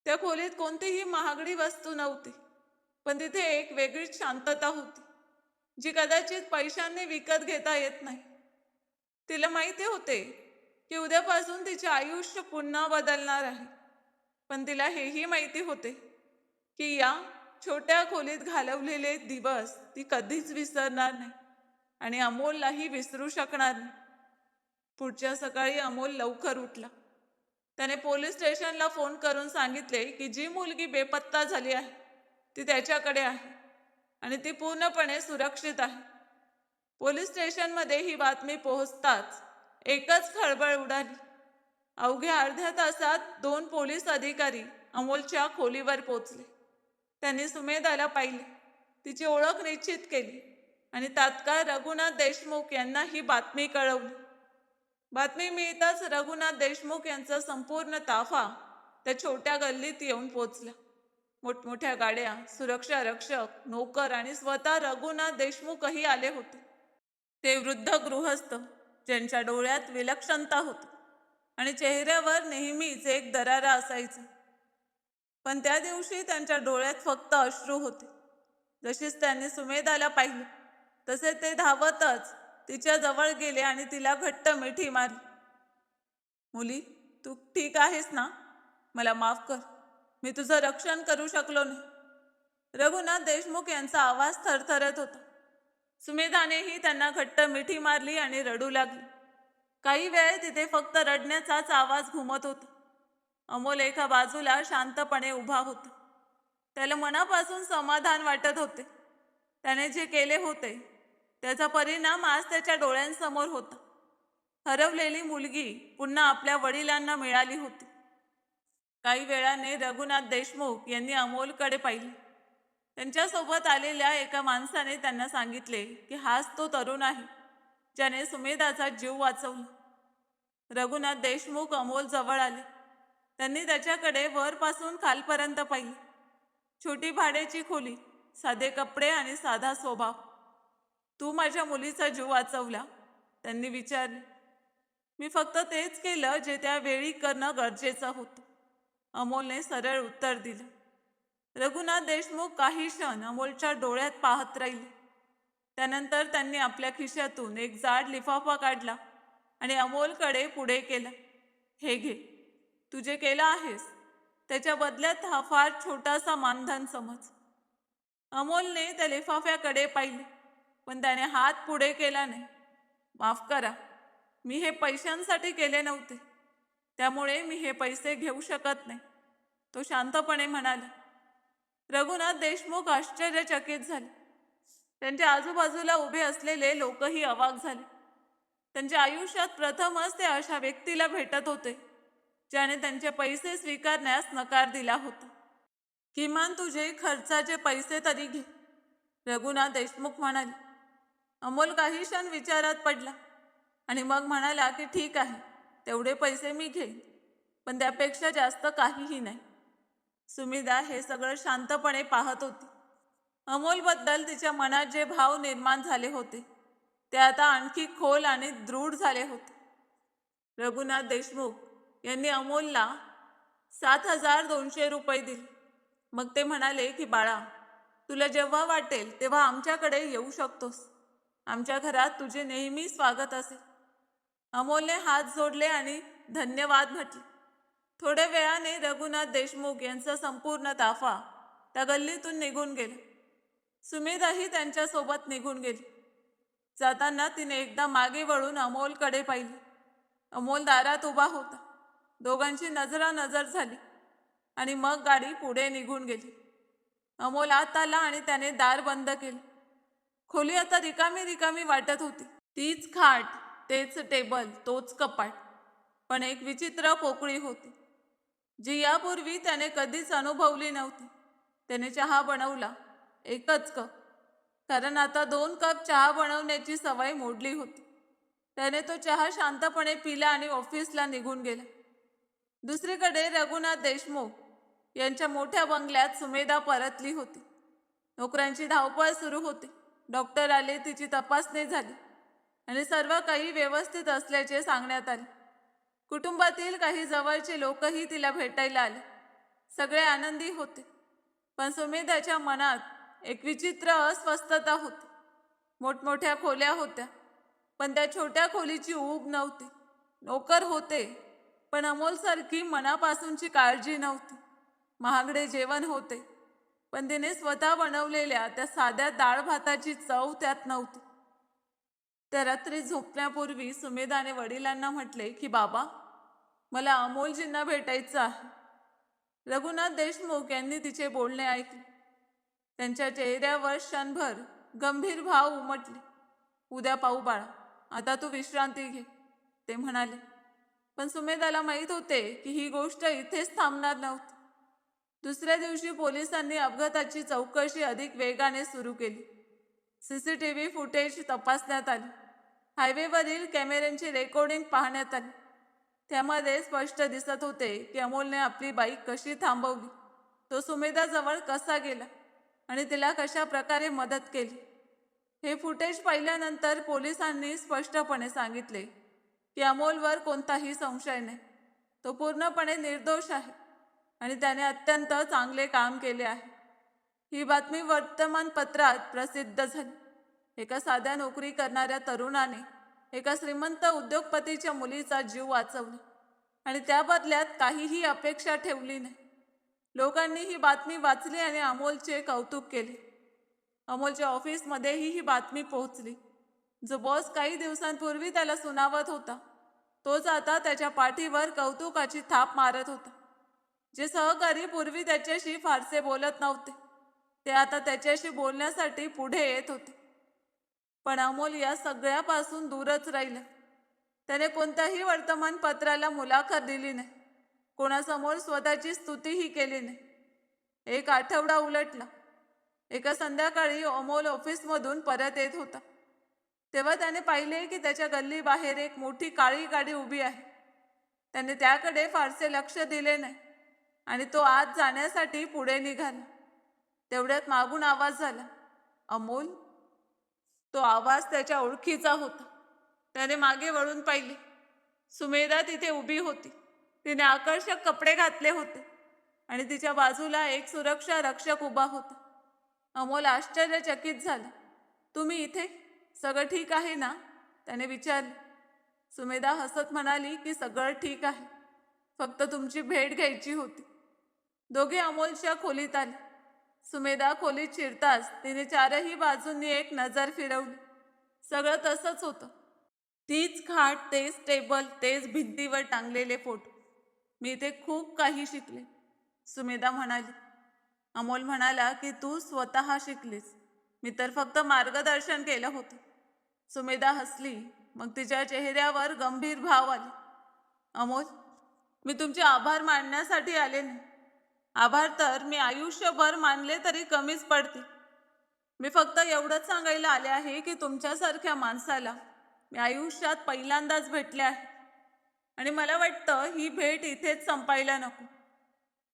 त्या खोलीत कोणतीही महागडी वस्तू नव्हती, पण तिथे एक वेगळीच शांतता होती, जी कदाचित पैशांनी विकत घेता येत नाही. तिला माहिती होते की उद्यापासून तिचे आयुष्य पुन्हा बदलणार आहे, पण तिला हेही माहिती होते की या छोट्या खोलीत घालवलेले दिवस ती कधीच विसरणार नाही आणि अमोललाही विसरू शकणार नाही. पुढच्या सकाळी अमोल लवकर उठला. त्याने पोलीस स्टेशनला फोन करून सांगितले की जी मुलगी बेपत्ता झाली आहे ती त्याच्याकडे आहे आणि ती पूर्णपणे सुरक्षित आहे. पोलीस स्टेशनमध्ये ही बातमी पोहोचताच एकच खळबळ उडाली. अवघ्या अर्ध्या तासात 2 पोलीस अधिकारी अमोलच्या खोलीवर पोचले. त्यांनी सुमेधाला पाहिले, तिची ओळख निश्चित केली आणि तात्काळ रघुनाथ देशमुख यांना ही बातमी कळवली. बातमी मिळताच रघुनाथ देशमुख यांचा संपूर्ण ताफा त्या छोट्या गल्लीत येऊन पोचला. मोठमोठ्या गाड्या, सुरक्षा रक्षक, नोकर आणि स्वतः रघुनाथ देशमुखही आले होते. ते वृद्ध गृहस्थ ज्यांच्या डोळ्यात विलक्षणता होती आणि चेहऱ्यावर नेहमीच एक दरारा असायचा, पण त्या दिवशी त्यांच्या डोळ्यात फक्त अश्रू होते. जशीच त्यांनी सुमेधाला पाहिले तसे ते धावतच तिच्या जवळ गेले आणि तिला घट्ट मिठी मारली. मुली, तू ठीक आहेस ना? मला माफ कर, मी तुझं रक्षण करू शकलो नाही. रघुनाथ देशमुख यांचा आवाज थरथरत होता. सुमेधानेही त्यांना घट्ट मिठी मारली आणि रडू लागली. काही वेळ तिथे फक्त रडण्याचाच आवाज घुमत होता. अमोल एका बाजूला शांतपणे उभा होता. त्याला मनापासून समाधान वाटत होते. त्याने जे केले होते त्याचा परिणाम आज त्याच्या डोळ्यांसमोर होता. हरवलेली मुलगी पुन्हा आपल्या वडिलांना मिळाली होती. काही वेळाने रघुनाथ देशमुख यांनी अमोलकडे पाहिले. त्यांच्यासोबत आलेल्या एका माणसाने त्यांना सांगितले की हाच तो तरुण आहे ज्याने सुमेधाचा जीव वाचवला. रघुनाथ देशमुख अमोल जवळ आले. त्यांनी त्याच्याकडे वरपासून खालपर्यंत पाहिले. छोटी भाड्याची खोली, साधे कपडे आणि साधा स्वभाव. तू माझ्या मुलीचा जीव वाचवला, त्यांनी विचारले. मी फक्त तेच केलं जे त्या वेळी करणं गरजेचं होतं, अमोलने सरळ उत्तर दिलं. रघुनाथ देशमुख काही क्षण अमोलच्या डोळ्यात पाहत राहिले. त्यानंतर त्यांनी आपल्या खिशातून एक जाड लिफाफा काढला आणि अमोलकडे पुढे केला. हे घे, तू जे केलं आहेस त्याच्या बदल्यात हा फार छोटासा मानधन समज. अमोलने त्या लिफाफ्याकडे पाहिले, पण त्याने हात पुढे केला नाही. माफ करा, मी हे पैशांसाठी केले नव्हते, त्यामुळे मी हे पैसे घेऊ शकत नाही, तो शांतपणे म्हणाला. रघुनाथ देशमुख आश्चर्यचकित झाले. त्यांच्या आजूबाजूला उभे असलेले लोकही अवाक झाले. त्यांच्या आयुष्यात प्रथमच ते अशा व्यक्तीला भेटत होते ज्याने त्यांचे पैसे स्वीकारण्यास नकार दिला होता. किमान तुझे खर्चाचे पैसे तरी घे, रघुनाथ देशमुख म्हणाले. अमोल काही क्षण विचारात पडला आणि मग म्हणाला की ठीक आहे, तेवढे पैसे मी घेईन, पण त्यापेक्षा जास्त काहीही नाही. सुमेधा हे सगळं शांतपणे पाहत होती. अमोलबद्दल तिच्या मनात जे भाव निर्माण झाले होते ते आता आणखी खोल आणि दृढ झाले होते. रघुनाथ देशमुख यांनी अमोलला 7,200 रुपये दिले. मग ते म्हणाले की बाळा, तुला जेव्हा वाटेल तेव्हा आमच्याकडे येऊ शकतोस. आमच्या घरात तुझे नेहमी स्वागत असेल. अमोलने हात जोडले आणि धन्यवाद म्हटले. थोड्या वेळाने रघुनाथ देशमुख यांचा संपूर्ण ताफा त्या गल्लीतून निघून गेला. सुमेधाही त्यांच्यासोबत निघून गेली. जाताना तिने एकदा मागे वळून अमोलकडे पाहिले. अमोल दारात उभा होता. दोघांची नजरानजर झाली आणि मग गाडी पुढे निघून गेली. अमोल आत आला आणि त्याने दार बंद केले. खोली आता रिकामी रिकामी वाटत होती. तीच खाट, तेच टेबल, तोच कपाट, पण एक विचित्र पोकळी होती जी यापूर्वी त्याने कधीच अनुभवली नव्हती. त्याने चहा बनवला, एकच कप, कारण आता 2 कप चहा बनवण्याची सवय मोडली होती. त्याने तो चहा शांतपणे पिला आणि ऑफिसला निघून गेला. दुसरीकडे रघुनाथ देशमुख यांच्या मोठ्या बंगल्यात सुमेधा परतली होती. नोकऱ्यांची धावपळ सुरू होती. डॉक्टर आले, तिची तपासणी झाली आणि सर्व काही व्यवस्थित असल्याचे सांगण्यात आले. कुटुंबातील काही जवळचे लोकही तिला भेटायला आले. सगळे आनंदी होते, पण सुमेधाच्या मनात एक विचित्र अस्वस्थता होती. मोठमोठ्या खोल्या होत्या, पण त्या छोट्या खोलीची ऊब नव्हती. नोकर होते, पण अमोलसारखी मनापासूनची काळजी नव्हती. महागडे जेवण होते, पण तिने स्वतः बनवलेल्या त्या साध्या डाळ भाताची चव त्यात नव्हती. त्या रात्री झोपण्यापूर्वी सुमेधाने वडिलांना म्हटले की बाबा, मला अमोलजींना भेटायचं आहे. रघुनाथ देशमुख यांनी तिचे बोलणे ऐकले. त्यांच्या चेहऱ्यावर क्षणभर गंभीर भाव उमटले. उद्या पाहू बाळा, आता तू विश्रांती घे, ते म्हणाले. पण सुमेधाला माहीत होते की ही गोष्ट इथेच थांबणार नव्हती. दुसऱ्या दिवशी पोलिसांनी अपघाताची चौकशी अधिक वेगाने सुरू केली. CCTV फुटेज तपासण्यात आले. हायवेवरील कॅमेऱ्यांची रेकॉर्डिंग पाहण्यात आली. त्यामध्ये स्पष्ट दिसत होते की अमोलने आपली बाईक कशी थांबवली, तो सुमेधाजवळ कसा गेला आणि तिला कशा प्रकारे मदत केली. हे फुटेज पाहिल्यानंतर पोलिसांनी स्पष्टपणे सांगितले की अमोलवर कोणताही संशय नाही. तो पूर्णपणे निर्दोष आहे आणि त्याने अत्यंत चांगले काम केले आहे. ही बातमी वर्तमानपत्रात प्रसिद्ध झाली. एका साध्या नोकरी करणाऱ्या तरुणाने एका श्रीमंत उद्योगपतीच्या मुलीचा जीव वाचवला आणि त्या बदल्यात काहीही अपेक्षा ठेवली नाही. लोकांनी ही बातमी वाचली आणि अमोलचे कौतुक केले. अमोलच्या ऑफिसमध्येही ही बातमी पोहोचली. जो बॉस काही दिवसांपूर्वी त्याला सुनावत होता, तोच आता त्याच्या पाठीवर कौतुकाची थाप मारत होता. जे सहकारी पूर्वी त्याच्याशी फारसे बोलत नव्हते, ते आता त्याच्याशी बोलण्यासाठी पुढे येत होते. पण अमोल या सगळ्यापासून दूरच राहिला. त्याने कोणत्याही वर्तमानपत्राला मुलाखत दिली नाही, कोणासमोर स्वतःची स्तुतीही केली नाही. एक आठवडा उलटला. एका संध्याकाळी अमोल ऑफिसमधून परत येत होता. तेव्हा त्याने पाहिले की त्याच्या गल्लीबाहेर एक मोठी काळी गाडी उभी आहे. त्याने त्याकडे फारसे लक्ष दिले नाही आणि तो आत जाण्यासाठी पुढे निघाला. तेवढ्यात मागून आवाज झाला, अमोल. तो आवाज त्याच्या ओळखीचा होता. त्याने मागे वळून पाहिले. सुमेधा तिथे उभी होती. तिने आकर्षक कपडे घातले होते आणि तिच्या बाजूला एक सुरक्षा रक्षक उभा होता. अमोल आश्चर्यचकित झाला. तुम्ही इथे? सगळं ठीक आहे ना, त्याने विचारले. सुमेधा हसत म्हणाली की सगळं ठीक आहे, फक्त तुमची भेट घ्यायची होती. दोघे अमोलच्या खोलीत आले. सुमेधा खोलीत शिरताच तिने चारही बाजूंनी एक नजर फिरवली. सगळं तसंच होतं. तीच खाट, तेच टेबल, तेच भिंतीवर टांगलेले फोटो. मी इथे खूप काही शिकले, सुमेधा म्हणाली. अमोल म्हणाला की तू स्वतः शिकलीस, मी तर फक्त मार्गदर्शन केलं होतं. सुमेधा हसली. मग तिच्या चेहऱ्यावर गंभीर भाव आले. अमोल, मी तुमचे आभार मानण्यासाठी आले नाही. आभार तर मी आयुष्यभर मानले तरी कमीच पडतील. मी फक्त एवढंच सांगायला आले आहे की तुमच्यासारख्या माणसाला मी आयुष्यात पहिल्यांदाच भेटले आहे आणि मला वाटतं ही भेट इथेच संपायला नको.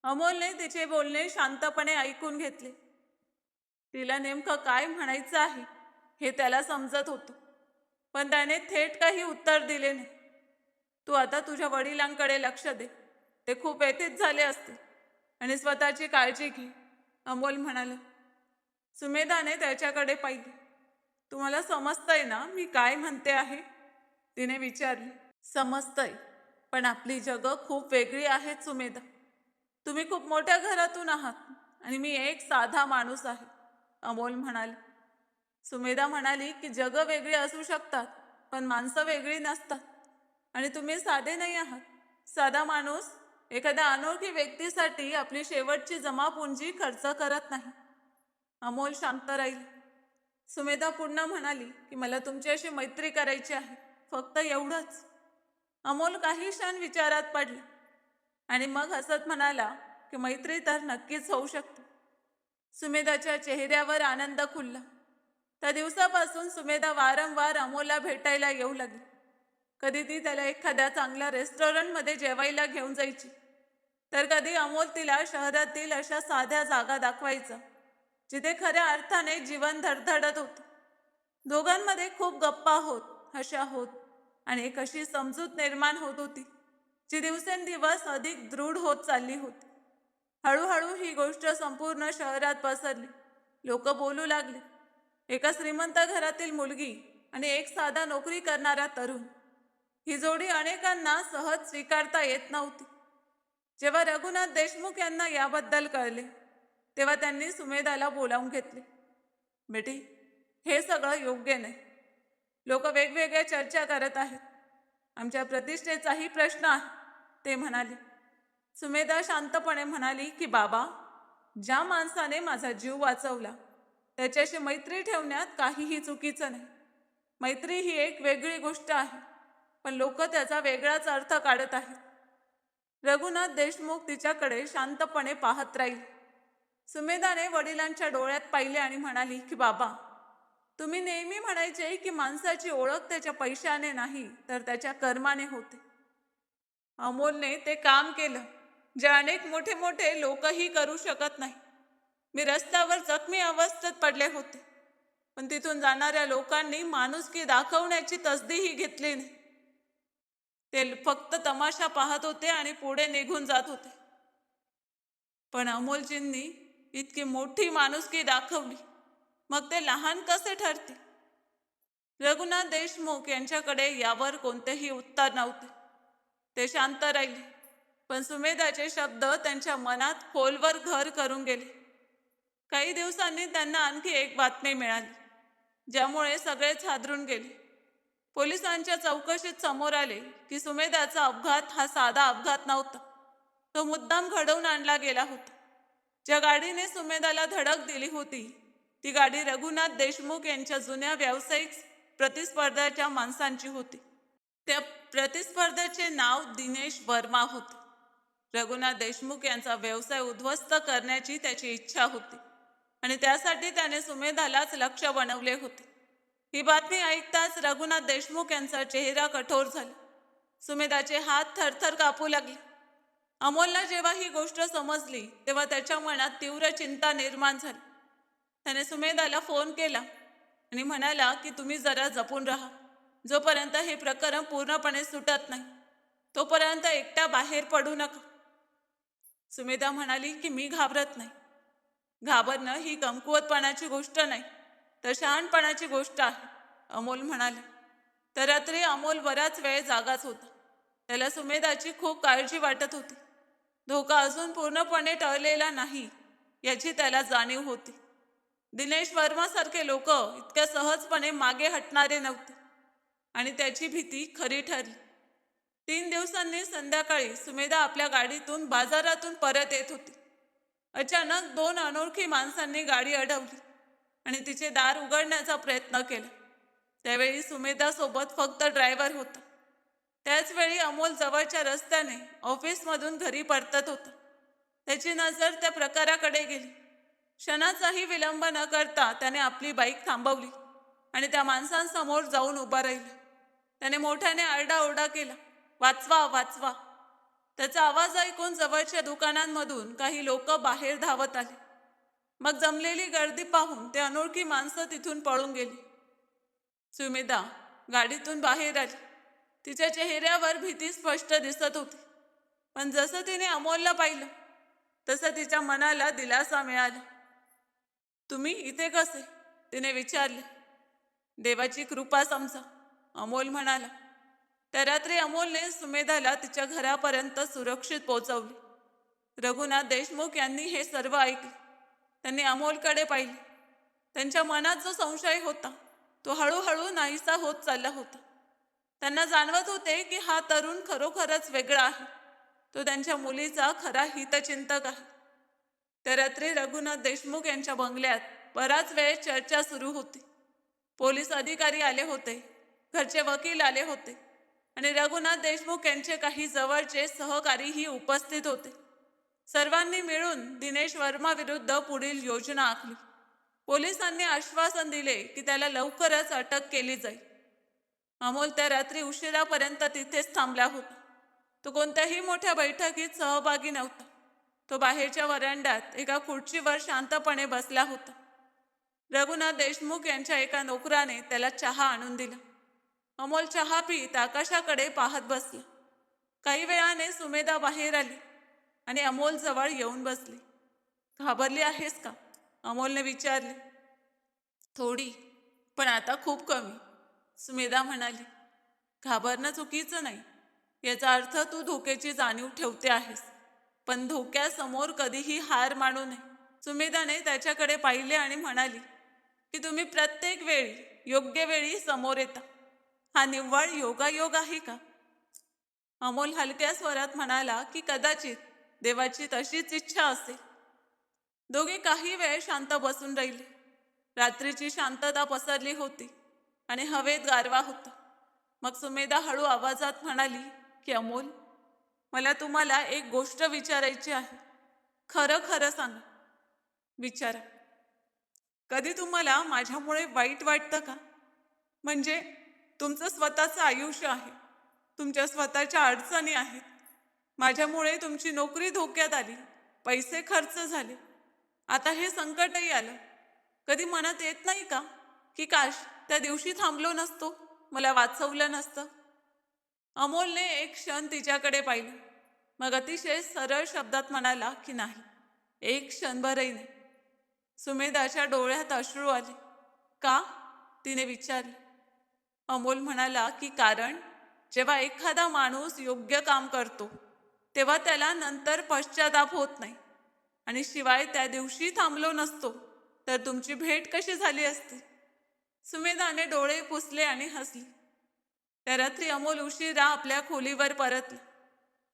अमोलने तिचे बोलणे शांतपणे ऐकून घेतले. तिला नेमकं काय म्हणायचं आहे हे त्याला समजत होतं, पण त्याने थेट काही उत्तर दिले नाही. तू आता तुझ्या वडिलांकडे लक्ष दे, ते खूप व्यथित झाले असतील, आणि स्वतःची काळजी घे, अमोल म्हणाला. सुमेधाने त्याच्याकडे पाहिले. तुम्हाला समजतंय ना मी काय म्हणते आहे, तिने विचारले. समजतंय, पण आपली जगं खूप वेगळी आहेत सुमेधा. तुम्ही खूप मोठ्या घरातून आहात आणि मी एक साधा माणूस आहे, अमोल म्हणाले. सुमेधा म्हणाली की जगं वेगळी असू शकतात, पण माणसं वेगळी नसतात. आणि तुम्ही साधे नाही आहात. साधा माणूस एखाद्या अनोळखी व्यक्तीसाठी आपली शेवटची जमापुंजी खर्च करत नाही. अमोल शांत राहील. सुमेधा पुन्हा म्हणाली की मला तुमच्याशी मैत्री करायची आहे, फक्त एवढंच. अमोल काही क्षण विचारात पडला आणि मग हसत म्हणाला की मैत्री तर नक्कीच होऊ शकते. सुमेधाच्या चेहऱ्यावर आनंद खुलला. त्या दिवसापासून सुमेधा वारंवार अमोलला भेटायला येऊ लागली. कधी ती त्याला एखाद्या चांगल्या रेस्टॉरंटमध्ये जेवायला घेऊन जायची, तर कधी अमोल तिला शहरातील अशा साध्या जागा दाखवायचा जिथे खऱ्या अर्थाने जीवन धडधडत होतं. दोघांमध्ये खूप गप्पा होत, हशा होत आणि एक अशी समजूत निर्माण होत होती जी दिवसेंदिवस अधिक दृढ होत चालली होती. हळूहळू ही गोष्ट संपूर्ण शहरात पसरली. लोक बोलू लागले, एका श्रीमंत घरातील मुलगी आणि एक साधा नोकरी करणारा तरुण. ही जोडी अनेकांना सहज स्वीकारता येत नव्हती. जेव्हा रघुनाथ देशमुख यांना याबद्दल कळले, तेव्हा त्यांनी सुमेधाला बोलावून घेतले. बेटी, हे सगळं योग्य नाही. लोक वेगवेगळ्या चर्चा करत आहेत. आमच्या प्रतिष्ठेचाही प्रश्न आहे, ते म्हणाले. सुमेधा शांतपणे म्हणाली की बाबा, ज्या माणसाने माझा जीव वाचवला त्याच्याशी मैत्री ठेवण्यात काहीही चुकीचं नाही. मैत्री ही एक वेगळी गोष्ट आहे, पण लोक त्याचा वेगळाच अर्थ काढत आहेत. रघुनाथ देशमुख तिच्याकडे शांतपणे पाहत राहील. सुमेधाने वडिलांच्या डोळ्यात पाहिले आणि म्हणाली की बाबा, तुम्ही नेहमी म्हणायचे की माणसाची ओळख त्याच्या पैशाने नाही तर त्याच्या कर्माने होते. अमोलने ते काम केलं जे अनेक मोठे मोठे लोकही करू शकत नाही. मी रस्त्यावर जखमी अवस्थेत पडले होते, पण तिथून जाणाऱ्या लोकांनी माणुसकी दाखवण्याची तसदीही घेतली नाही. ते फक्त तमाशा पाहत होते आणि पुढे निघून जात होते. पण अमोलजींनी इतकी मोठी माणुसकी दाखवली, मग ते लहान कसे ठरतील? रघुनाथ देशमुख यांच्याकडे यावर कोणतेही उत्तर नव्हते. ते शांत राहिले, पण सुमेधाचे शब्द त्यांच्या मनात खोलवर घर करून गेले. काही दिवसांनी त्यांना आणखी एक बातमी मिळाली, ज्यामुळे सगळेच हादरून गेले. पोलिसांच्या चौकशीत समोर आले की सुमेधाचा अपघात हा साधा अपघात नव्हता. तो मुद्दाम घडवून आणला गेला होता. ज्या गाडीने सुमेधाला धडक दिली होती, ती गाडी रघुनाथ देशमुख यांच्या जुन्या व्यावसायिक प्रतिस्पर्ध्याच्या माणसांची होती. त्या प्रतिस्पर्ध्याचे नाव दिनेश वर्मा होते. रघुनाथ देशमुख यांचा व्यवसाय उद्ध्वस्त करण्याची त्याची इच्छा होती आणि त्यासाठी त्याने सुमेधालाच लक्ष्य बनवले होते. ही बातमी ऐकताच रघुनाथ देशमुख यांचा चेहरा कठोर झाला. सुमेधाचे हात थरथर कापू लागले. अमोलला जेव्हा ही गोष्ट समजली, तेव्हा त्याच्या मनात तीव्र चिंता निर्माण झाली. त्याने सुमेधाला फोन केला आणि म्हणाला की तुम्ही जरा जपून राहा. जोपर्यंत हे प्रकरण पूर्णपणे सुटत नाही, तोपर्यंत एकटा बाहेर पडू नका. सुमेधा म्हणाली की मी घाबरत नाही. घाबरणं ही कमकुवतपणाची गोष्ट नाही, तर शहाणपणाची गोष्ट आहे, अमोल म्हणाला. तर रात्री अमोल बराच वेळ जागाच होता. त्याला सुमेधाची खूप काळजी वाटत होती. धोका अजून पूर्णपणे टळलेला नाही याची त्याला जाणीव होती. दिनेश वर्मासारखे लोक इतक्या सहजपणे मागे हटणारे नव्हते आणि त्याची भीती खरी ठरली. 3 दिवसांनी संध्याकाळी सुमेधा आपल्या गाडीतून बाजारातून परत येत होती. अचानक 2 अनोळखी माणसांनी गाडी अडवली आणि तिचे दार उघडण्याचा प्रयत्न केला. त्यावेळी सुमेधासोबत फक्त ड्रायव्हर होता. त्याचवेळी अमोल जवळच्या रस्त्याने ऑफिसमधून घरी परतत होता. त्याची नजर त्या प्रकाराकडे गेली. क्षणाचाही विलंब न करता त्याने आपली बाईक थांबवली आणि त्या माणसांसमोर जाऊन उभा राहिला. त्याने मोठ्याने आरडाओरडा केला, वाचवा वाचवा. त्याचा आवाज ऐकून जवळच्या दुकानांमधून काही लोक बाहेर धावत आले. मग जमलेली गर्दी पाहून ते अनोळखी माणसं तिथून पळून गेली. सुमेधा गाडीतून बाहेर आली. तिच्या चेहऱ्यावर भीती स्पष्ट दिसत होती. पण जसं तिने अमोलला पाहिलं, तसं तिच्या मनाला दिलासा मिळाला. तुम्ही इथे कसे? तिने विचारले. देवाची कृपा समजा, अमोल म्हणाला. त्या रात्री अमोलने सुमेधाला तिच्या घरापर्यंत सुरक्षित पोहोचवले. रघुनाथ देशमुख यांनी हे सर्व ऐकले. त्यांनी अमोलकडे पाहिले. त्यांच्या मनात जो संशय होता तो हळूहळू नाहीसा होत चालला होता. त्यांना जाणवत होते की हा तरुण खरोखरच वेगळा आहे. तो त्यांच्या मुलीचा खरा हितचिंतक आहे. त्या रात्री रघुनाथ देशमुख यांच्या बंगल्यात बराच वेळ चर्चा सुरू होती. पोलीस अधिकारी आले होते, घरचे वकील आले होते आणि रघुनाथ देशमुख यांचे काही जवळचे सहकारीही उपस्थित होते. सर्वांनी मिळून दिनेश वर्मा विरुद्ध पुढील योजना आखली. पोलिसांनी आश्वासन दिले की त्याला लवकरच अटक केली जाईल. अमोल त्या रात्री उशिरापर्यंत तिथेच थांबला होता. तो कोणत्याही मोठ्या बैठकीत सहभागी नव्हता. तो बाहेरच्या वरांड्यात एका खुर्चीवर शांतपणे बसला होता. रघुनाथ देशमुख यांच्या एका नोकराने त्याला चहा आणून दिला. अमोल चहा पीत आकाशाकडे पाहत बसला. काही वेळाने सुमेधा बाहेर आली आणि अमोल जवळ येऊन बसली. घाबरली आहेस का? अमोलने विचारले. थोडी, पण आता खूप कमी, सुमेधा म्हणाली. घाबरणं चुकीचं नाही. याचा अर्थ तू धोक्याची जाणीव ठेवते आहेस, पण धोक्यासमोर कधीही हार मानू नये. सुमेधाने त्याच्याकडे पाहिले आणि म्हणाली की तुम्ही प्रत्येक वेळी योग्य वेळी समोर येता. हा निव्वळ योगायोग आहे का? अमोल हलक्या स्वरात म्हणाला की कदाचित देवाची तशीच इच्छा असेल. दोघे काही वेळ शांत बसून राहिले. रात्रीची शांतता पसरली होती आणि हवेत गारवा होता. मग सुमेधा हळू आवाजात म्हणाली की अमोल, मला तुम्हाला एक गोष्ट विचारायची आहे. खरं खरं सांगा. विचारा. कधी तुम्हाला माझ्यामुळे वाईट वाटतं का? म्हणजे तुमचं स्वतःचं आयुष्य आहे, तुमच्या स्वतःच्या अडचणी आहेत. माझ्यामुळे तुमची नोकरी धोक्यात आली, पैसे खर्च झाले, आता हे संकटही आलं. कधी मनात येत नाही का की काश त्या दिवशी थांबलो नसतो, मला वाचवलं नसतं? अमोलने एक क्षण तिच्याकडे पाहिलं. मग अतिशय सरळ शब्दात म्हणाला की नाही, एक क्षणभरही नाही. सुमेधाच्या डोळ्यात अश्रू आले. का? तिने विचारले. अमोल म्हणाला की कारण जेव्हा एखादा माणूस योग्य काम करतो तेव्हा त्याला नंतर पश्चाताप होत नाही. आणि शिवाय त्या दिवशी थांबलो नसतो तर तुमची भेट कशी झाली असती? सुमेधाने डोळे पुसले आणि हसली. त्या रात्री अमोल उशिरा आपल्या खोलीवर परतला.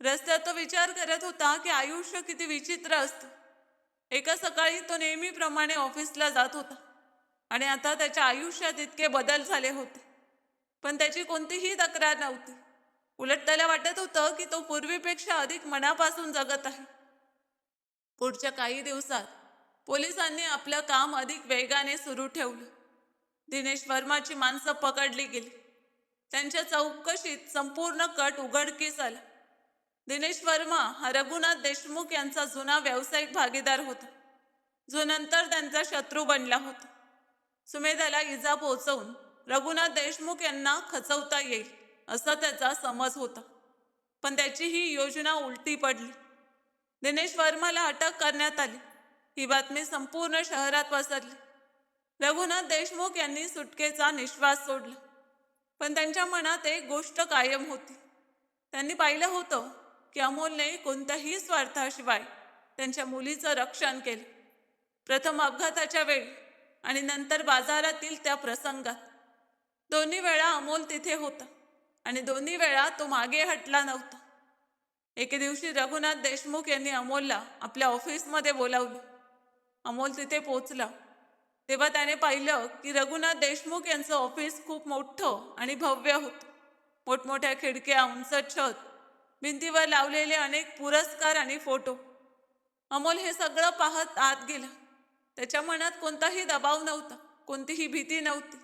रस्त्यात तो विचार करत होता की आयुष्य किती विचित्र असतं. एका सकाळी तो नेहमीप्रमाणे ऑफिसला जात होता आणि आता त्याच्या आयुष्यात इतके बदल झाले होते, पण त्याची कोणतीही तक्रार नव्हती. उलट त्याला वाटत होतं की तो पूर्वीपेक्षा अधिक मनापासून जगत आहे. पुढच्या काही दिवसात पोलिसांनी आपलं काम अधिक वेगाने सुरू ठेवलं. दिनेश वर्माची माणसं पकडली गेली. त्यांच्या चौकशीत संपूर्ण कट उघडकीस आला. दिनेश वर्मा हा रघुनाथ देशमुख यांचा जुना व्यावसायिक भागीदार होता, जो नंतर त्यांचा शत्रू बनला होता. सुमेधाला इजा पोहोचवून रघुनाथ देशमुख यांना खचवता येईल असा त्याचा समज होता, पण त्याची ही योजना उलटी पडली. दिनेश वर्माला अटक करण्यात आली. ही बातमी संपूर्ण शहरात पसरली. रघुनाथ देशमुख यांनी सुटकेचा निश्वास सोडला, पण त्यांच्या मनात एक गोष्ट कायम होती. त्यांनी पाहिलं होतं की अमोलने कोणत्याही स्वार्थाशिवाय त्यांच्या मुलीचं रक्षण केलं. प्रथम अपघाताच्या वेळी आणि नंतर बाजारातील त्या प्रसंगात. दोन्ही वेळा अमोल तिथे होता आणि दोन्ही वेळा तो मागे हटला नव्हता. एके दिवशी रघुनाथ देशमुख यांनी अमोलला आपल्या ऑफिसमध्ये बोलावलं. अमोल तिथे पोचला तेव्हा त्याने पाहिलं की रघुनाथ देशमुख यांचं ऑफिस खूप मोठं आणि भव्य होतं. मोठमोठ्या खिडक्या, उंच छत, भिंतीवर लावलेले अनेक पुरस्कार आणि फोटो. अमोल हे सगळं पाहत आत गेला. त्याच्या मनात कोणताही दबाव नव्हता, कोणतीही भीती नव्हती.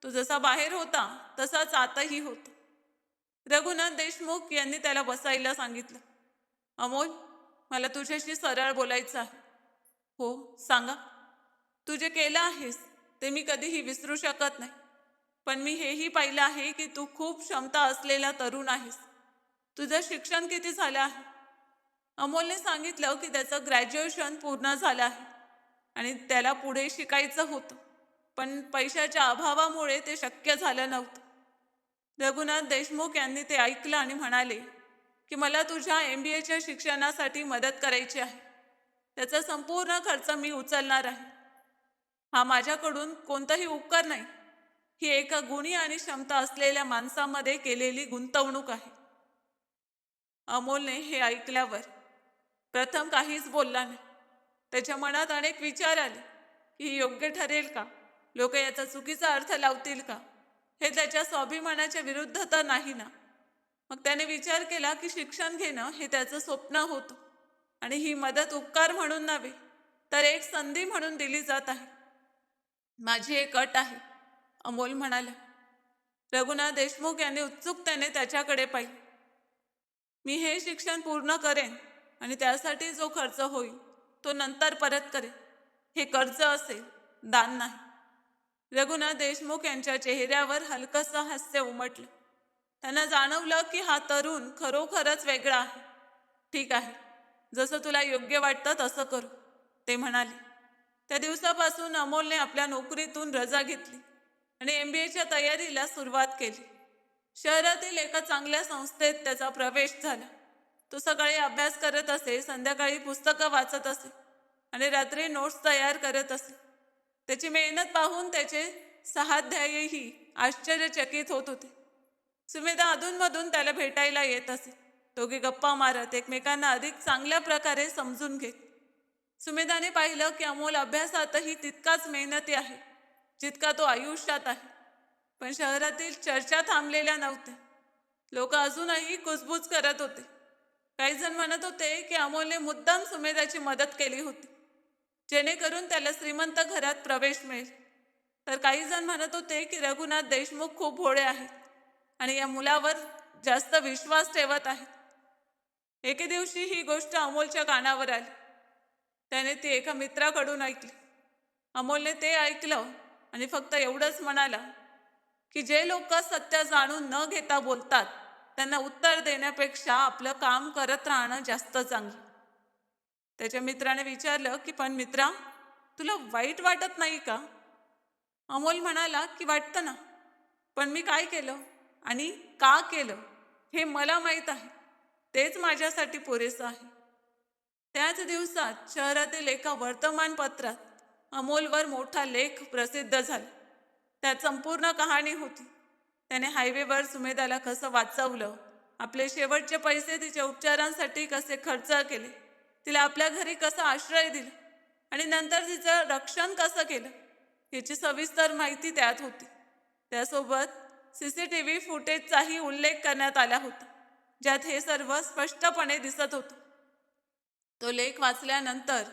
तो जसा बाहेर होता तसाच आतही होता. रघुनाथ देशमुख यांनी त्याला बसायला सांगितलं. अमोल, मला तुझ्याशी सरळ बोलायचं आहे. हो, सांगा. तू जे केलं आहेस ते मी कधीही विसरू शकत नाही, पण मी हेही पाहिलं आहे की तू खूप क्षमता असलेला तरुण आहेस. तुझं शिक्षण किती झालं आहे? अमोलने सांगितलं की त्याचं ग्रॅज्युएशन पूर्ण झालं आहे आणि त्याला पुढे शिकायचं होतं, पण पैशाच्या अभावामुळे ते शक्य झालं नव्हतं. रघुनाथ देशमुख यांनी ते ऐकलं आणि म्हणाले की मला तुझ्या MBAच्या शिक्षणासाठी मदत करायची आहे. त्याचा संपूर्ण खर्च मी उचलणार आहे. हा माझ्याकडून कोणताही उपकार नाही. ही एका गुणी आणि क्षमता असलेल्या माणसामध्ये केलेली गुंतवणूक आहे. अमोलने हे ऐकल्यावर प्रथम काहीच बोलला नाही. त्याच्या मनात अनेक विचार आले की ही योग्य ठरेल का? लोक याचा चुकीचा अर्थ लावतील का? हे त्याच्या स्वाभिमानाच्या विरुद्ध तर नाही ना? मग त्याने विचार केला की शिक्षण घेणं हे त्याचं स्वप्न होतं आणि ही मदत उपकार म्हणून नव्हे तर एक संधी म्हणून दिली जात आहे. माझी एक अट आहे, अमोल म्हणाला. रघुनाथ देशमुख यांनी उत्सुकतेने त्याच्याकडे पाहिले. मी हे शिक्षण पूर्ण करेन आणि त्यासाठी जो खर्च होईल तो नंतर परत करेन. हे कर्ज असेल, दान नाही. रघुनाथ देशमुख यांच्या चेहऱ्यावर हलकसं हास्य उमटलं. त्यांना जाणवलं की हा तरुण खरोखरच वेगळा आहे. ठीक आहे, जसं तुला योग्य वाटतं तसं करू, ते म्हणाले. त्या दिवसापासून अमोलने आपल्या नोकरीतून रजा घेतली आणि MBAच्या तयारीला सुरुवात केली. शहरातील एका चांगल्या संस्थेत त्याचा प्रवेश झाला. तो सकाळी अभ्यास करत असे, संध्याकाळी पुस्तकं वाचत असे आणि रात्री नोट्स तयार करत असे. त्याची मेहनत पाहून त्याचे सहाध्यायीही आश्चर्यचकित होत होते. सुमेधा अधूनमधून त्याला भेटायला येत असे. दोघे गप्पा मारत एकमेकांना अधिक चांगल्या प्रकारे समजून घेत. सुमेधाने पाहिलं की अमोल अभ्यासातही तितकाच मेहनती आहे जितका तो आयुष्यात आहे. पण शहरातील चर्चा थांबलेल्या नव्हत्या. लोक अजूनही कुजबूज करत होते. काही जण म्हणत होते की अमोलने मुद्दाम सुमेधाची मदत केली होती जेणेकरून त्याला श्रीमंत घरात प्रवेश मिळेल. तर काही जण म्हणत होते की रघुनाथ देशमुख खूप भोळे आहेत आणि या मुलावर जास्त विश्वास ठेवत आहेत. एके दिवशी ही गोष्ट अमोलच्या कानावर आली. त्याने ती एका मित्राकडून ऐकली. अमोलने ते ऐकलं आणि फक्त एवढंच म्हणाला की जे लोक सत्य जाणून न घेता बोलतात त्यांना उत्तर देण्यापेक्षा आपलं काम करत राहणं जास्त चांगलं. त्याच्या मित्राने विचारलं की पण मित्रा, तुला वाईट वाटत नाही का? अमोल म्हणाला की वाटतं ना, पण मी काय केलं आणि का केलं हे मला माहीत आहे. तेच माझ्यासाठी पुरेसं आहे. त्याच दिवसात शहरातील एका वर्तमानपत्रात अमोलवर मोठा लेख प्रसिद्ध झाला. त्यात संपूर्ण कहाणी होती. त्याने हायवेवर सुमेधाला कसं वाचवलं, आपले शेवटचे पैसे तिच्या उपचारांसाठी कसे खर्च केले, तिला आपल्या घरी कसा आश्रय दिला आणि नंतर तिचं रक्षण कसं केलं याची सविस्तर माहिती त्यात होती. त्यासोबत CCTV फुटेजचाही उल्लेख करण्यात आला होता, ज्यात हे सर्व स्पष्टपणे दिसत होतं. तो लेख वाचल्यानंतर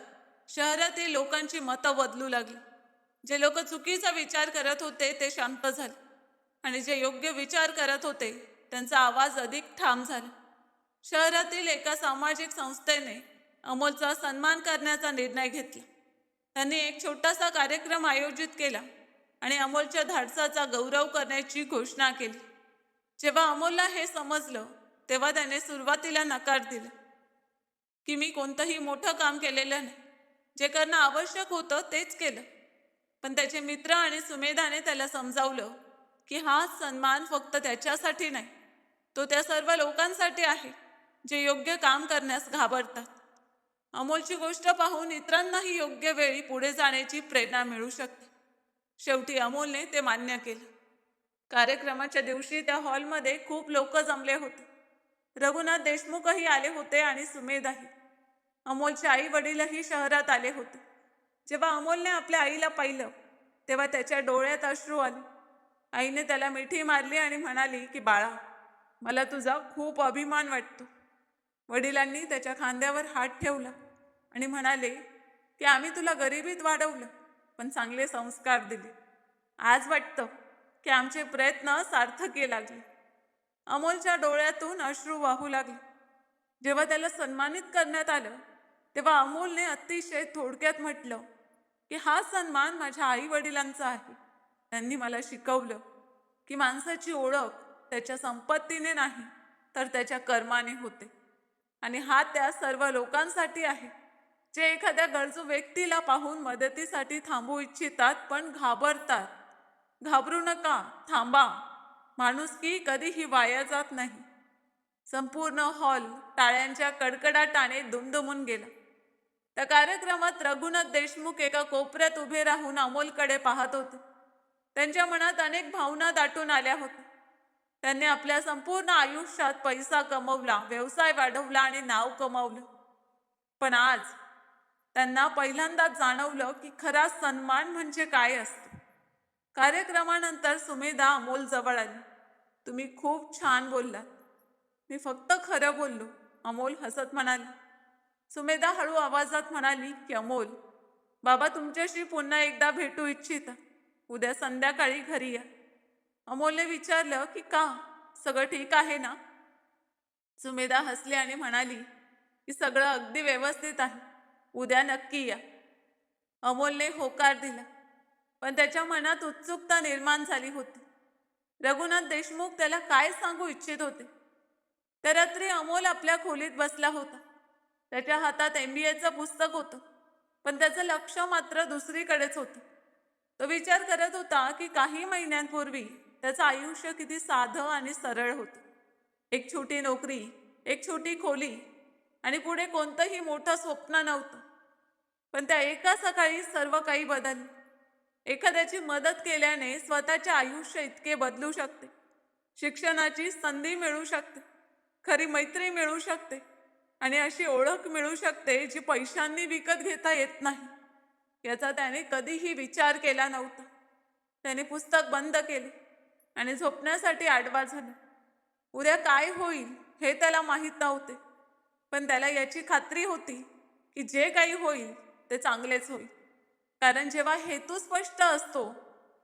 शहरातील लोकांची मतं बदलू लागली. जे लोक चुकीचा विचार करत होते ते शांत झाले आणि जे योग्य विचार करत होते त्यांचा आवाज अधिक ठाम झाला. शहरातील एका सामाजिक संस्थेने अमोलचा सन्मान करण्याचा निर्णय घेतला. त्यांनी एक छोटासा कार्यक्रम आयोजित केला आणि अमोलच्या धाडसाचा गौरव करण्याची घोषणा केली. जेव्हा अमोलला हे समजलं तेव्हा त्याने सुरुवातीला नकार दिला की मी कोणतंही मोठं काम केलेलं नाही, जे करणं आवश्यक होतं तेच केलं. पण त्याचे मित्र आणि सुमेधाने त्याला समजावलं की हा सन्मान फक्त त्याच्यासाठी नाही, तो त्या सर्व लोकांसाठी आहे जे योग्य काम करण्यास घाबरतात. अमोलची गोष्ट पाहून इतरांनाही योग्य वेळी पुढे जाण्याची प्रेरणा मिळू शकते. शेवटी अमोलने ते मान्य केलं. कार्यक्रमाच्या दिवशी त्या हॉलमध्ये खूप लोक जमले होते. रघुनाथ देशमुखही आले होते आणि सुमेधाही. अमोलचे आई वडीलही शहरात आले होते. जेव्हा अमोलने आपल्या आईला पाहिलं तेव्हा त्याच्या डोळ्यात अश्रू आले. आईने त्याला मिठी मारली आणि म्हणाली की बाळा, मला तुझा खूप अभिमान वाटतो. वडिलांनी त्याच्या खांद्यावर हात ठेवला आणि म्हणाले की आम्ही तुला गरिबीत वाढवलं पण चांगले संस्कार दिले. आज वाटतं की आमचे प्रयत्न सार्थकी लागले. अमोलच्या डोळ्यातून अश्रू वाहू लागले. जेव्हा त्याला सन्मानित करण्यात आलं तेव्हा अमोलने अतिशय थोडक्यात म्हटलं की हा सन्मान माझ्या आई वडिलांचा आहे. त्यांनी मला शिकवलं की माणसाची ओळख त्याच्या संपत्तीने नाही तर त्याच्या कर्माने होते. आणि हा त्या सर्व लोकांसाठी आहे जे एखाद्या गरजू व्यक्तीला पाहून मदतीसाठी थांबू इच्छितात पण घाबरतात. घाबरू नका, थांबा. माणुसकी कधीही वाया जात नाही. संपूर्ण हॉल टाळ्यांच्या कडकडाटाने दुमदुमून गेला. त्या कार्यक्रमात रघुनाथ देशमुख एका कोपऱ्यात उभे राहून अमोलकडे पाहत होते. त्यांच्या मनात अनेक भावना दाटून आल्या होत्या. त्यांनी आपल्या संपूर्ण आयुष्यात पैसा कमवला, व्यवसाय वाढवला आणि नाव कमावलं. पण आज त्यांना पहिल्यांदाच जाणवलं की खरा सन्मान म्हणजे काय असतो. कार्यक्रमानंतर सुमेधा अमोल जवळ आली. तुम्ही खूप छान बोललात. मी फक्त खरं बोललो, अमोल हसत म्हणाली. सुमेधा हळू आवाजात म्हणाली की अमोल, बाबा तुमच्याशी पुन्हा एकदा भेटू इच्छिता. उद्या संध्याकाळी घरी या. अमोलने विचारलं की का, सगळं ठीक आहे ना? सुमेधा हसली आणि म्हणाली की सगळं अगदी व्यवस्थित आहे. उद्या नक्की या. अमोलने होकार दिला, पण त्याच्या मनात उत्सुकता निर्माण झाली होती. रघुनाथ देशमुख त्याला काय सांगू इच्छित होते. त्या रात्री अमोल आपल्या खोलीत बसला होता. त्याच्या हातात MBAचं पुस्तक होतं, पण त्याचं लक्ष मात्र दुसरीकडेच होतं. तो विचार करत होता की काही महिन्यांपूर्वी त्याचं आयुष्य किती साधं आणि सरळ होतं. एक छोटी नोकरी, एक छोटी खोली आणि पुढे कोणतंही मोठं स्वप्न नव्हतं. पण त्या एका सकाळी सर्व काही बदललं. एखाद्याची मदत केल्याने स्वतःचे आयुष्य इतके बदलू शकते. शिक्षणाची संधी मिळू शकते, खरी मैत्री मिळू शकते आणि अशी ओळख मिळू शकते जी पैशांनी विकत घेता येत नाही. याचा त्याने कधीही विचार केला नव्हता. त्याने पुस्तक बंद केले आणि झोपण्यासाठी आडवा झाला. उद्या काय होईल हे त्याला माहीत नव्हते, पण त्याला याची खात्री होती की जे काही होईल ते चांगलेच होईल. कारण जेव्हा हेतू स्पष्ट असतो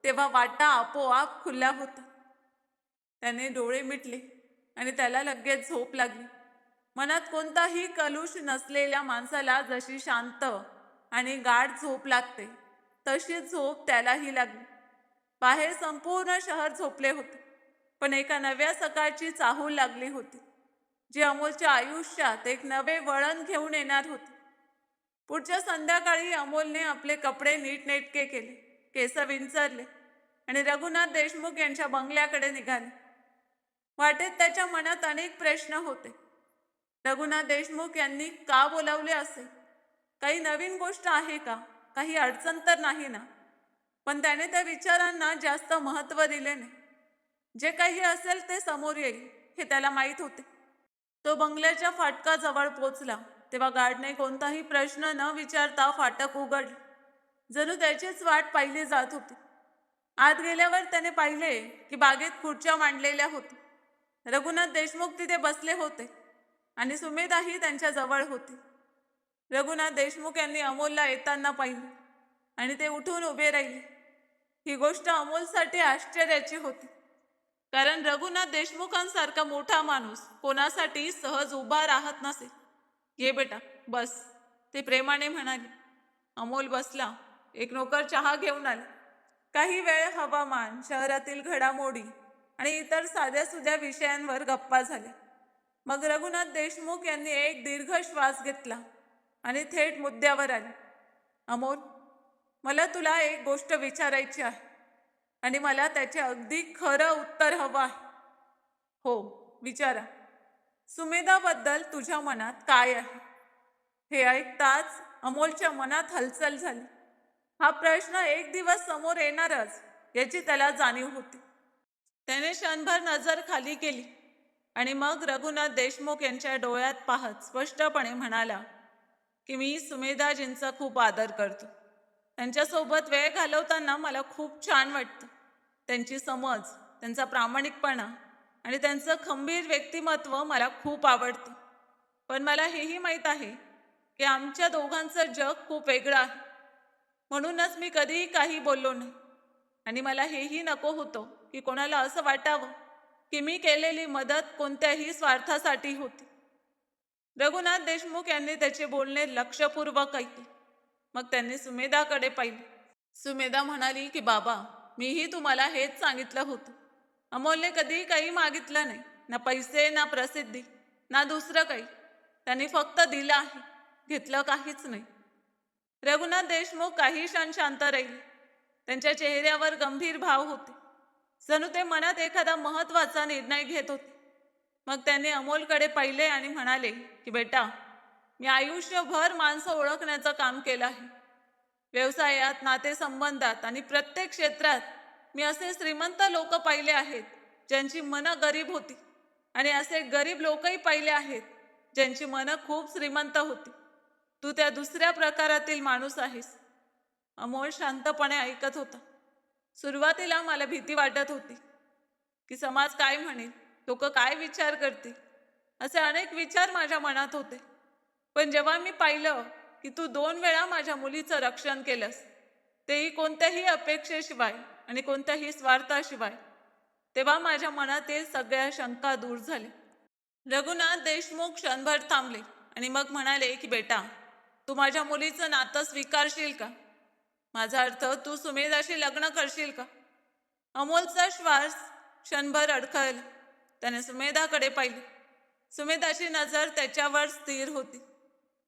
तेव्हा वाटा आपोआप खुल्या होतात. त्याने डोळे मिटले आणि त्याला लगेच झोप लागली. मनात कोणताही कलुष नसलेल्या माणसाला जशी शांत आणि गाढ झोप लागते, तशी झोप त्यालाही लागली. बाहेर संपूर्ण शहर झोपले होते, पण एका नव्या सकाळची चाहूल लागली होती, जी अमोलच्या आयुष्यात एक नवे वळण घेऊन येणार होते. पुढच्या संध्याकाळी अमोलने आपले कपडे नीटनेटके केले, केस विंचरले आणि रघुनाथ देशमुख यांच्या बंगल्याकडे निघाले. वाटेत त्याच्या मनात अनेक प्रश्न होते. रघुनाथ देशमुख यांनी का बोलावले असेल? काही नवीन गोष्ट आहे का? काही अडचण तर नाही ना? पण त्याने त्या विचारांना जास्त महत्त्व दिले नाही. जे काही असेल ते समोर येईल हे त्याला माहीत होते. तो बंगल्याच्या फाटकाजवळ पोचला तेव्हा गार्डने कोणताही प्रश्न न विचारता फाटक उघडले. जणू त्याचीच वाट पाहिली जात होती. आत गेल्यावर त्याने पाहिले की बागेत खुर्च्या मांडलेल्या होत्या. रघुनाथ देशमुख तिथे बसले होते आणि सुमेधाही त्यांच्या जवळ होती. रघुनाथ देशमुख यांनी अमोलला येताना पाहिले आणि ते उठून उभे राहिले. ही गोष्ट अमोलसाठी आश्चर्याची होती, कारण रघुनाथ देशमुखांसारखा मोठा माणूस कोणासाठी सहज उभा राहत नसे. ये बेटा बस, ते प्रेमाने म्हणाले. अमोल बसला. एक नोकर चहा घेऊन आला. काही वेळ हवामान, शहरातील घडामोडी आणि इतर साध्यासुध्या विषयांवर गप्पा झाल्या. मग रघुनाथ देशमुख यांनी एक दीर्घ श्वास घेतला आणि थेट मुद्द्यावर आले. अमोल, मला तुला एक गोष्ट विचारायची आहे आणि मला त्याचे अगदी खरं उत्तर हवं आहे. हो, विचारा. सुमेधाबद्दल तुझ्या मनात काय आहे? हे ऐकताच अमोलच्या मनात हालचाल झाली. हा प्रश्न एक दिवस समोर येणारच याची त्याला जाणीव होती. त्याने क्षणभर नजर खाली केली आणि मग रघुनाथ देशमुख यांच्या डोळ्यात पाहत स्पष्टपणे म्हणाला की मी सुमेधाजींचा खूप आदर करतो. त्यांच्यासोबत वेळ घालवताना मला खूप छान वाटतं. त्यांची समज, त्यांचा प्रामाणिकपणा आणि त्यांचं खंबीर व्यक्तिमत्व मला खूप आवडतं. पण मला हेही माहीत आहे की आमच्या दोघांचं जग खूप वेगळं आहे. म्हणूनच मी कधीही काही बोललो नाही आणि मला हेही नको होतं की कोणाला असं वाटावं की मी केलेली मदत कोणत्याही स्वार्थासाठी होती. रघुनाथ देशमुख यांनी त्याचे बोलणे लक्षपूर्वक ऐकले. मग त्यांनी सुमेधाकडे पाहिले. सुमेधा म्हणाली की बाबा, मीही तुम्हाला हेच सांगितलं होतं. अमोलने कधीही काही मागितलं नाही, ना पैसे, ना प्रसिद्धी, ना दुसरं काही. त्यांनी फक्त दिलं आहे, घेतलं काहीच नाही. रघुनाथ देशमुख काही क्षण शांत राहिले. त्यांच्या चेहऱ्यावर गंभीर भाव होते. जणू ते मनात एखादा महत्वाचा निर्णय घेत होते. मग त्यांनी अमोलकडे पाहिले आणि म्हणाले की बेटा, मी आयुष्यभर माणसं ओळखण्याचं काम केलं आहे. व्यवसायात, नातेसंबंधात आणि प्रत्येक क्षेत्रात मी असे श्रीमंत लोक पाहिले आहेत ज्यांची मनं गरीब होती, आणि असे गरीब लोकही पाहिले आहेत ज्यांची मनं खूप श्रीमंत होती. तू त्या दुसऱ्या प्रकारातील माणूस आहेस. अमोल शांतपणे ऐकत होता. सुरुवातीला मला भीती वाटत होती की समाज काय म्हणेल, लोक काय विचार करतील, असे अनेक विचार माझ्या मनात होते. पण जेव्हा मी पाहिलं की तू 2 वेळा माझ्या मुलीचं रक्षण केलंस, तेही कोणत्याही अपेक्षेशिवाय आणि कोणत्याही स्वार्थाशिवाय, तेव्हा माझ्या मनातील सगळ्या शंका दूर झाल्या. रघुनाथ देशमुख क्षणभर थांबले आणि मग म्हणाले की बेटा, तू माझ्या मुलीचं नातं स्वीकारशील का? माझा अर्थ, तू सुमेधाशी लग्न करशील का? अमोलचा श्वास क्षणभर अडखळला. त्याने सुमेधाकडे पाहिले. सुमेधाची नजर त्याच्यावर स्थिर होती.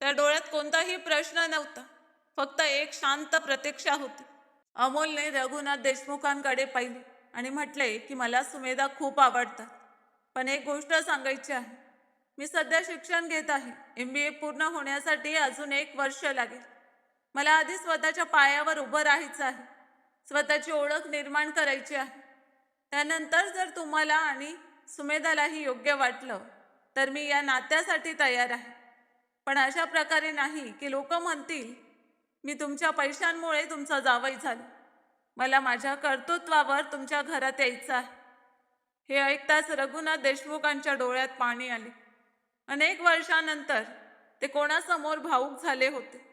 त्या डोळ्यात कोणताही प्रश्न नव्हता, फक्त एक शांत प्रतीक्षा होती. अमोलने रघुनाथ देशमुखांकडे पाहिले आणि म्हटले की मला सुमेधा खूप आवडतात, पण एक गोष्ट सांगायची आहे. मी सध्या शिक्षण घेत आहे. MBA पूर्ण होण्यासाठी अजून 1 वर्ष लागेल. मला आधी स्वतःच्या पायावर उभं राहायचं आहे, स्वतःची ओळख निर्माण करायची आहे. त्यानंतर जर तुम्हाला आणि सुमेधालाही योग्य वाटलं तर मी या नात्यासाठी तयार आहे. पण अशा प्रकारे नाही की लोक म्हणतील मी तुमच्या पैशांमुळे तुमचा जावई झालो. मला माझ्या कर्तृत्वावर तुमच्या घरात यायचं आहे. हे ऐकताच रघुनाथ देशमुखांच्या डोळ्यात पाणी आले. अनेक वर्षानंतर ते कोणासमोर भावूक झाले होते.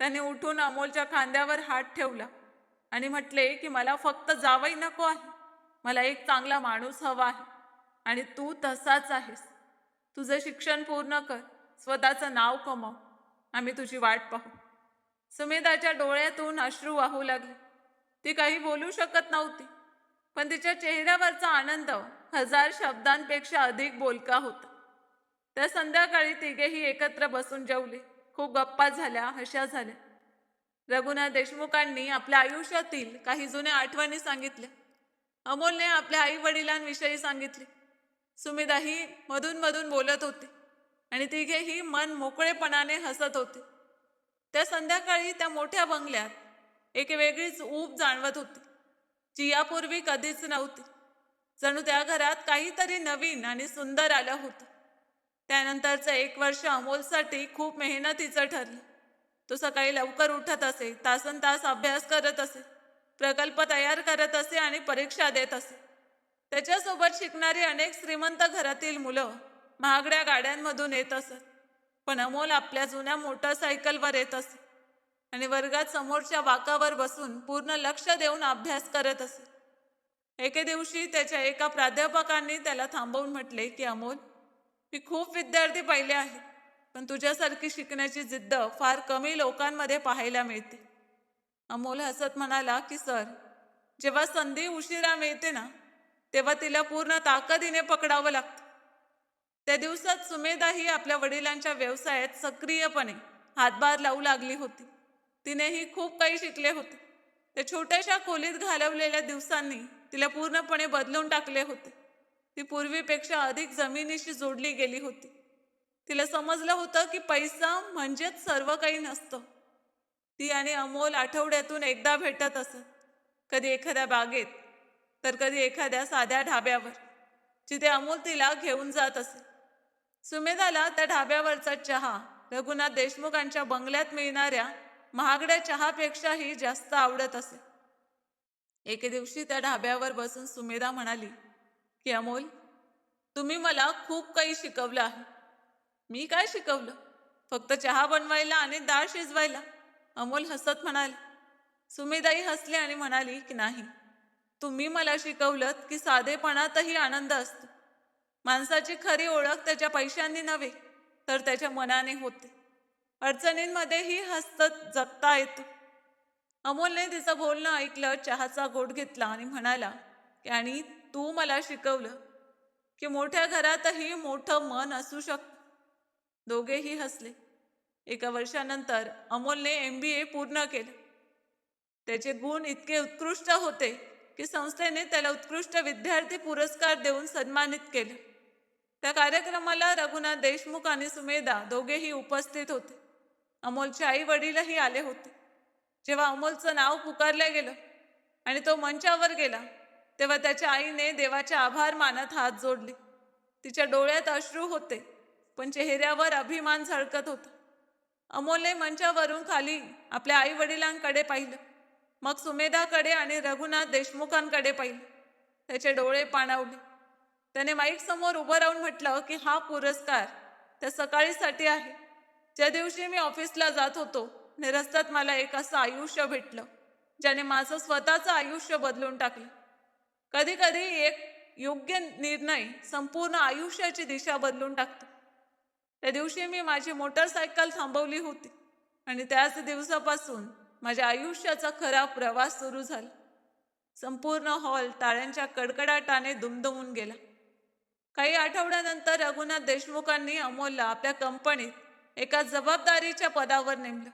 त्याने उठून अमोलच्या खांद्यावर हात ठेवला आणि म्हटले की मला फक्त जावई नको आहे, मला एक चांगला माणूस हवा आहे, आणि तू तसाच आहेस. तुझं शिक्षण पूर्ण कर, स्वतःचं नाव कमव, आम्ही तुझी वाट पाहू. सुमेधाच्या डोळ्यातून अश्रू वाहू लागले. ती काही बोलू शकत नव्हती, पण तिच्या चेहऱ्यावरचा आनंद 1000 शब्दांपेक्षा अधिक बोलका होता. त्या संध्याकाळी तिघेही एकत्र बसून जेवले. खूप गप्पा झाल्या, हशा झाल्या. रघुनाथ देशमुखांनी आपल्या आयुष्यातील काही जुन्या आठवणी सांगितल्या. अमोलने आपल्या आई वडिलांविषयी सांगितले. सुमेधाही मधून मधून बोलत होती आणि तिघेही मन मोकळेपणाने हसत होते. त्या संध्याकाळी त्या मोठ्या बंगल्यात एक वेगळीच ऊब जाणवत होती, जी यापूर्वी कधीच नव्हती. जणू त्या घरात काहीतरी नवीन आणि सुंदर आलं होतं. त्यानंतरचं 1 वर्ष अमोलसाठी खूप मेहनतीचं ठरलं. तो सकाळी लवकर उठत असे, तासनतास अभ्यास करत असे, प्रकल्प तयार करत असे आणि परीक्षा देत असे. त्याच्यासोबत शिकणारी अनेक श्रीमंत घरातील मुलं महागड्या गाड्यांमधून येत असत, पण अमोल आपल्या जुन्या मोटरसायकलवर येत असे आणि वर्गात समोरच्या बाकावर बसून पूर्ण लक्ष देऊन अभ्यास करत असे. एके दिवशी त्याच्या एका प्राध्यापकांनी त्याला थांबवून म्हटले की अमोल, मी खूप विद्यार्थी पाहिले आहेत, पण तुझ्यासारखी शिकण्याची जिद्द फार कमी लोकांमध्ये पाहायला मिळते. अमोल हसत म्हणाला की सर, जेव्हा संधी उशिरा मिळते ना, तेव्हा तिला पूर्ण ताकदीने पकडावं लागतं. त्या दिवसात सुमेधाही आपल्या वडिलांच्या व्यवसायात सक्रियपणे हातभार लावू लागली होती. तिनेही खूप काही शिकले होते. त्या छोट्याशा खोलीत घालवलेल्या दिवसांनी तिला पूर्णपणे बदलून टाकले होते. ती पूर्वीपेक्षा अधिक जमिनीशी जोडली गेली होती. तिला समजलं होतं की पैसा म्हणजेच सर्व काही नसतं. ती आणि अमोल आठवड्यातून एकदा भेटत असत, कधी एखाद्या बागेत, तर कधी एखाद्या साध्या ढाब्यावर, जिथे अमोल तिला घेऊन जात असे. सुमेधाला त्या ढाब्यावरचा चहा रघुनाथ देशमुखांच्या बंगल्यात मिळणाऱ्या महागड्या चहापेक्षाही जास्त आवडत असे. एके दिवशी त्या ढाब्यावर बसून सुमेधा म्हणाली की अमोल, तुम्ही मला खूप काही शिकवलं आहे. मी काय शिकवलं? फक्त चहा बनवायला आणि डाळ शिजवायला, अमोल हसत म्हणाला. सुमेधाही हसली आणि म्हणाली की नाही, तुम्ही मला शिकवलं की साधेपणातही आनंद असतो. माणसाची खरी ओळख त्याच्या पैशांनी नव्हे, तर त्याच्या मनाने होते. अडचणींमध्येही हसत जगता येतो. अमोलने तिचं बोलणं ऐकलं, चहाचा घोट घेतला आणि म्हणाला की आणि तू मला शिकवलं की मोठ्या घरातही मोठं मन असू शकतं. दोघेही हसले. 1 वर्षानंतर अमोलने MBA पूर्ण केलं. त्याचे गुण इतके उत्कृष्ट होते की संस्थेने त्याला उत्कृष्ट विद्यार्थी पुरस्कार देऊन सन्मानित केले. त्या कार्यक्रमाला रघुनाथ देशमुख आणि सुमेधा दोघेही उपस्थित होते. अमोलचे आई वडीलही आले होते. जेव्हा अमोलचं नाव पुकारलं गेलं आणि तो मंचावर गेला तेव्हा त्याच्या आईने देवाचे आभार मानत हात जोडले. तिच्या डोळ्यात अश्रू होते, पण चेहऱ्यावर अभिमान झळकत होता. अमोलने मंचावरून खाली आपल्या आई वडिलांकडे पाहिलं, मग सुमेधाकडे आणि रघुनाथ देशमुखांकडे पाहिलं. त्याचे डोळे पाणावले. त्याने माईक समोर उभं राहून म्हटलं की हा पुरस्कार त्या सकाळीसाठी आहे, ज्या दिवशी मी ऑफिसला जात होतो आणि रस्त्यात मला एक असं आयुष्य भेटलं ज्याने माझं स्वतःचं आयुष्य बदलून टाकलं. कधी कधी एक योग्य निर्णय संपूर्ण आयुष्याची दिशा बदलून टाकतो. त्या दिवशी मी माझी मोटरसायकल थांबवली होती आणि त्याच दिवसापासून माझ्या आयुष्याचा खरा प्रवास सुरू झाला. संपूर्ण हॉल टाळ्यांच्या कडकडाटाने दुमदुमून गेला. काही आठवड्यानंतर रघुनाथ देशमुखांनी अमोलला आपल्या कंपनीत एका जबाबदारीच्या पदावर नेमलं.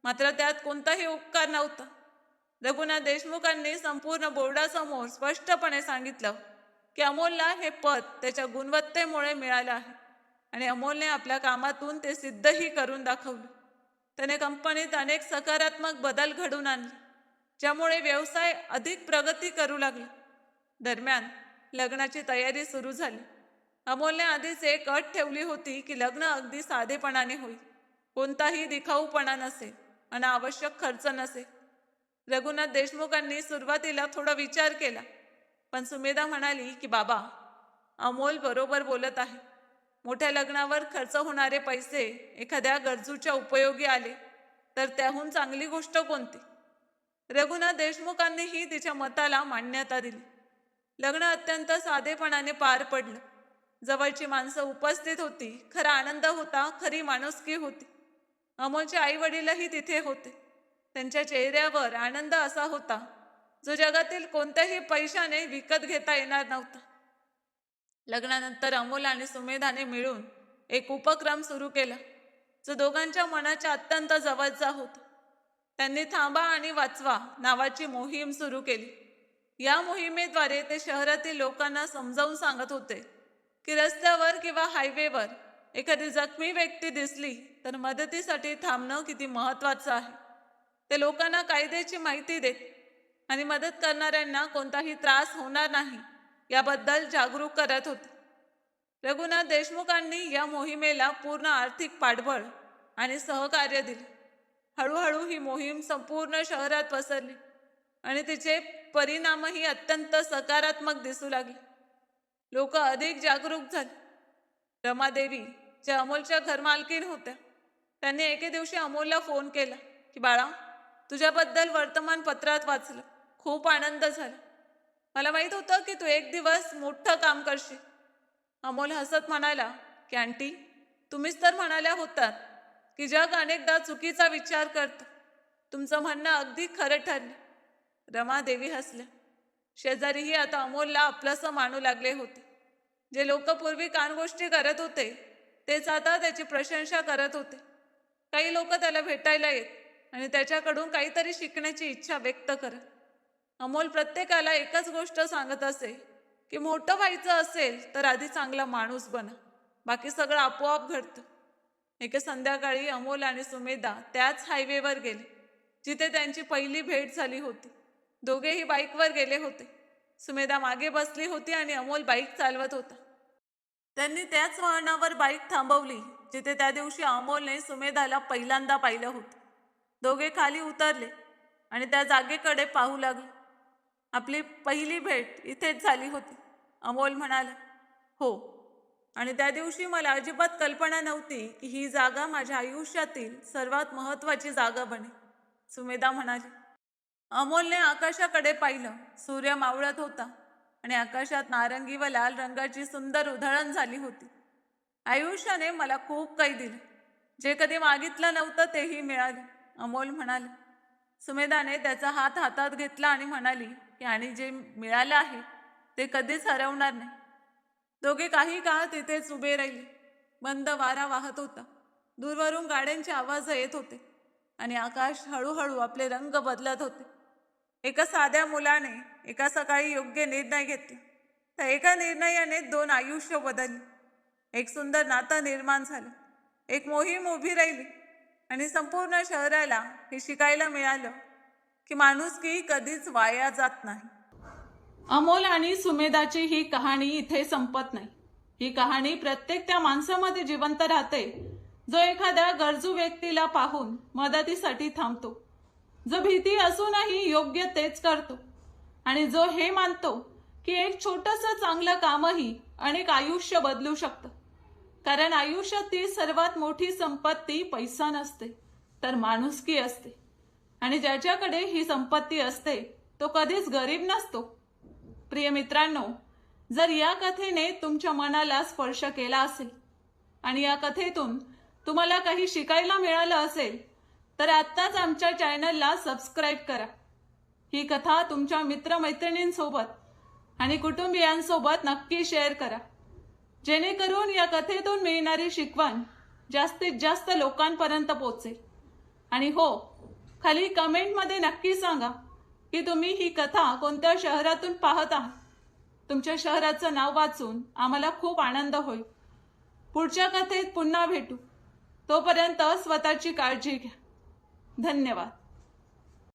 मात्र त्यात कोणताही उपकार नव्हता. रघुनाथ देशमुखांनी संपूर्ण बोर्डासमोर स्पष्टपणे सांगितलं की अमोलला हे पद त्याच्या गुणवत्तेमुळे मिळालं आहे आणि अमोलने आपल्या कामातून ते सिद्धही करून दाखवलं. त्याने कंपनीत अनेक सकारात्मक बदल घडवून आणले, ज्यामुळे व्यवसाय अधिक प्रगती करू लागला. दरम्यान लग्नाची तयारी सुरू झाली. अमोलने आधीच एक अट ठेवली होती की लग्न अगदी साधेपणाने होईल, कोणताही दिखाऊपणा नसेल, अनावश्यक खर्च नसेल. रघुनाथ देशमुखांनी सुरुवातीला थोडा विचार केला, पण सुमेधा म्हणाली की बाबा, अमोल बरोबर बोलत आहे. मोठ्या लग्नावर खर्च होणारे पैसे एखाद्या गरजूच्या उपयोगी आले तर त्याहून चांगली गोष्ट कोणती? रघुनाथ देशमुखांनीही तिच्या मताला मान्यता दिली. लग्न अत्यंत साधेपणाने पार पडलं. जवळची माणसं उपस्थित होती. खरा आनंद होता, खरी माणुसकी होती. अमोलचे आई वडीलही तिथे होते. त्यांच्या चेहऱ्यावर आनंद असा होता जो जगातील कोणत्याही पैशाने विकत घेता येणार नव्हता. लग्नानंतर अमोल आणि सुमेधाने मिळून एक उपक्रम सुरू केला जो दोघांच्या मनाच्या अत्यंत जवळचा होता. त्यांनी थांबा आणि वाचवा नावाची मोहीम सुरू केली. या मोहिमेद्वारे ते शहरातील लोकांना समजावून सांगत होते की रस्त्यावर किंवा हायवेवर एखादी जखमी व्यक्ती दिसली तर मदतीसाठी थांबणं किती महत्त्वाचं आहे. ते लोकांना कायद्याची माहिती देत आणि मदत करणाऱ्यांना कोणताही त्रास होणार नाही याबद्दल जागरूक करत होते. रघुनाथ देशमुखांनी या मोहिमेला पूर्ण आर्थिक पाठबळ आणि सहकार्य दिले. हळूहळू ही मोहीम संपूर्ण शहरात पसरली आणि तिचे परिणामही अत्यंत सकारात्मक दिसू लागले. लोक अधिक जागरूक झाले. रमादेवी, ज्या अमोलच्या घरमालकीण होत्या, त्यांनी एके दिवशी अमोलला फोन केला की बाळा, तुझ्याबद्दल वर्तमानपत्रात वाचलं, खूप आनंद झाला. मला माहित होतं की तू एक दिवस मोठं काम करशील. अमोल हसत म्हणाला की आंटी, तुम्हीच तर म्हणाल्या होतात की जग अनेकदा चुकीचा विचार करतं. तुमचं म्हणणं अगदी खरं ठरलं. रमादेवी हसल्या. शेजारीही आता अमोलला आपलंसं मानू लागले होते. जे लोक पूर्वी कानगोष्टी करत होते तेच आता त्याची प्रशंसा करत होते. काही लोक त्याला भेटायला येत आणि त्याच्याकडून काहीतरी शिकण्याची इच्छा व्यक्त करत. अमोल प्रत्येकाला एकच गोष्ट सांगत असे की मोठं व्हायचं असेल तर आधी चांगला माणूस बना, बाकी सगळं आपोआप घडतं. एके संध्याकाळी अमोल आणि सुमेधा त्याच हायवेवर गेले जिथे त्यांची पहिली भेट झाली होती. दोघेही बाईकवर गेले होते. सुमेधा मागे बसली होती आणि अमोल बाईक चालवत होता. त्यांनी त्याच वळणावर बाईक थांबवली जिथे त्या दिवशी अमोलने सुमेधाला पहिल्यांदा पाहिलं होतं. दोघे खाली उतरले आणि त्या जागेकडे पाहू लागले. आपली पहिली भेट इथेच झाली होती, अमोल म्हणाला. हो, आणि त्या दिवशी मला अजिबात कल्पना नव्हती की ही जागा माझ्या आयुष्यातील सर्वात महत्त्वाची जागा बने, सुमेधा म्हणाली. अमोलने आकाशाकडे पाहिलं. सूर्य मावळत होता आणि आकाशात नारंगी व लाल रंगाची सुंदर उधळण झाली होती. आयुष्याने मला खूप काही दिलं, जे कधी मागितलं नव्हतं तेही मिळालं, अमोल म्हणाले. सुमेधाने त्याचा हात हातात घेतला आणि म्हणाली की आणि जे मिळालं आहे ते कधीच हरवणार नाही. दोघे काही काळ तिथेच उभे राहिले. बंद वारा वाहत होता. दूरवरून गाड्यांचे आवाज येत होते आणि आकाश हळूहळू आपले रंग बदलत होते. एका साध्या मुलाने एका सकाळी योग्य निर्णय घेतला. त्या एका निर्णयाने 2 आयुष्य बदलली. एक सुंदर नातं निर्माण झालं. एक मोहीम उभी राहिली आणि संपूर्ण शहराला हे शिकायला मिळालं की माणुसकी कधीच वाया जात नाही. अमोल आणि सुमेधाची ही कहाणी इथे संपत नाही. ही कहाणी प्रत्येक त्या माणसामध्ये जिवंत राहते जो एखाद्या गरजू व्यक्तीला पाहून मदतीसाठी थांबतो, जो भीती असूनही योग्य तेच करतो आणि जो हे मानतो की एक छोटंसं चांगलं कामही अनेक आयुष्य बदलू शकतं. कारण आयुष्यातील सर्वात मोठी संपत्ती पैसा नसते तर माणुसकी असते आणि ज्याच्याकडे ही संपत्ती असते तो कधीच गरीब नसतो. प्रिय मित्रांनो, जर या कथेने तुमच्या मनाला स्पर्श केला असेल आणि या कथेतून तुम्हाला काही शिकायला मिळालं असेल तर आत्ताच आमच्या चॅनलला सबस्क्राईब करा. ही कथा तुमच्या मित्रमैत्रिणींसोबत आणि कुटुंबियांसोबत नक्की शेअर करा, जेणेकरून या कथेतून मिळणारी शिकवण जास्तीत जास्त लोकांपर्यंत पोहोचेल. आणि हो, खाली कमेंटमध्ये नक्की सांगा की तुम्ही ही कथा कोणत्या शहरातून पाहत आहात. तुमच्या शहराचं नाव वाचून आम्हाला खूप आनंद होईल. पुढच्या कथेत पुन्हा भेटू. तोपर्यंत स्वतःची काळजी घ्या. धन्यवाद.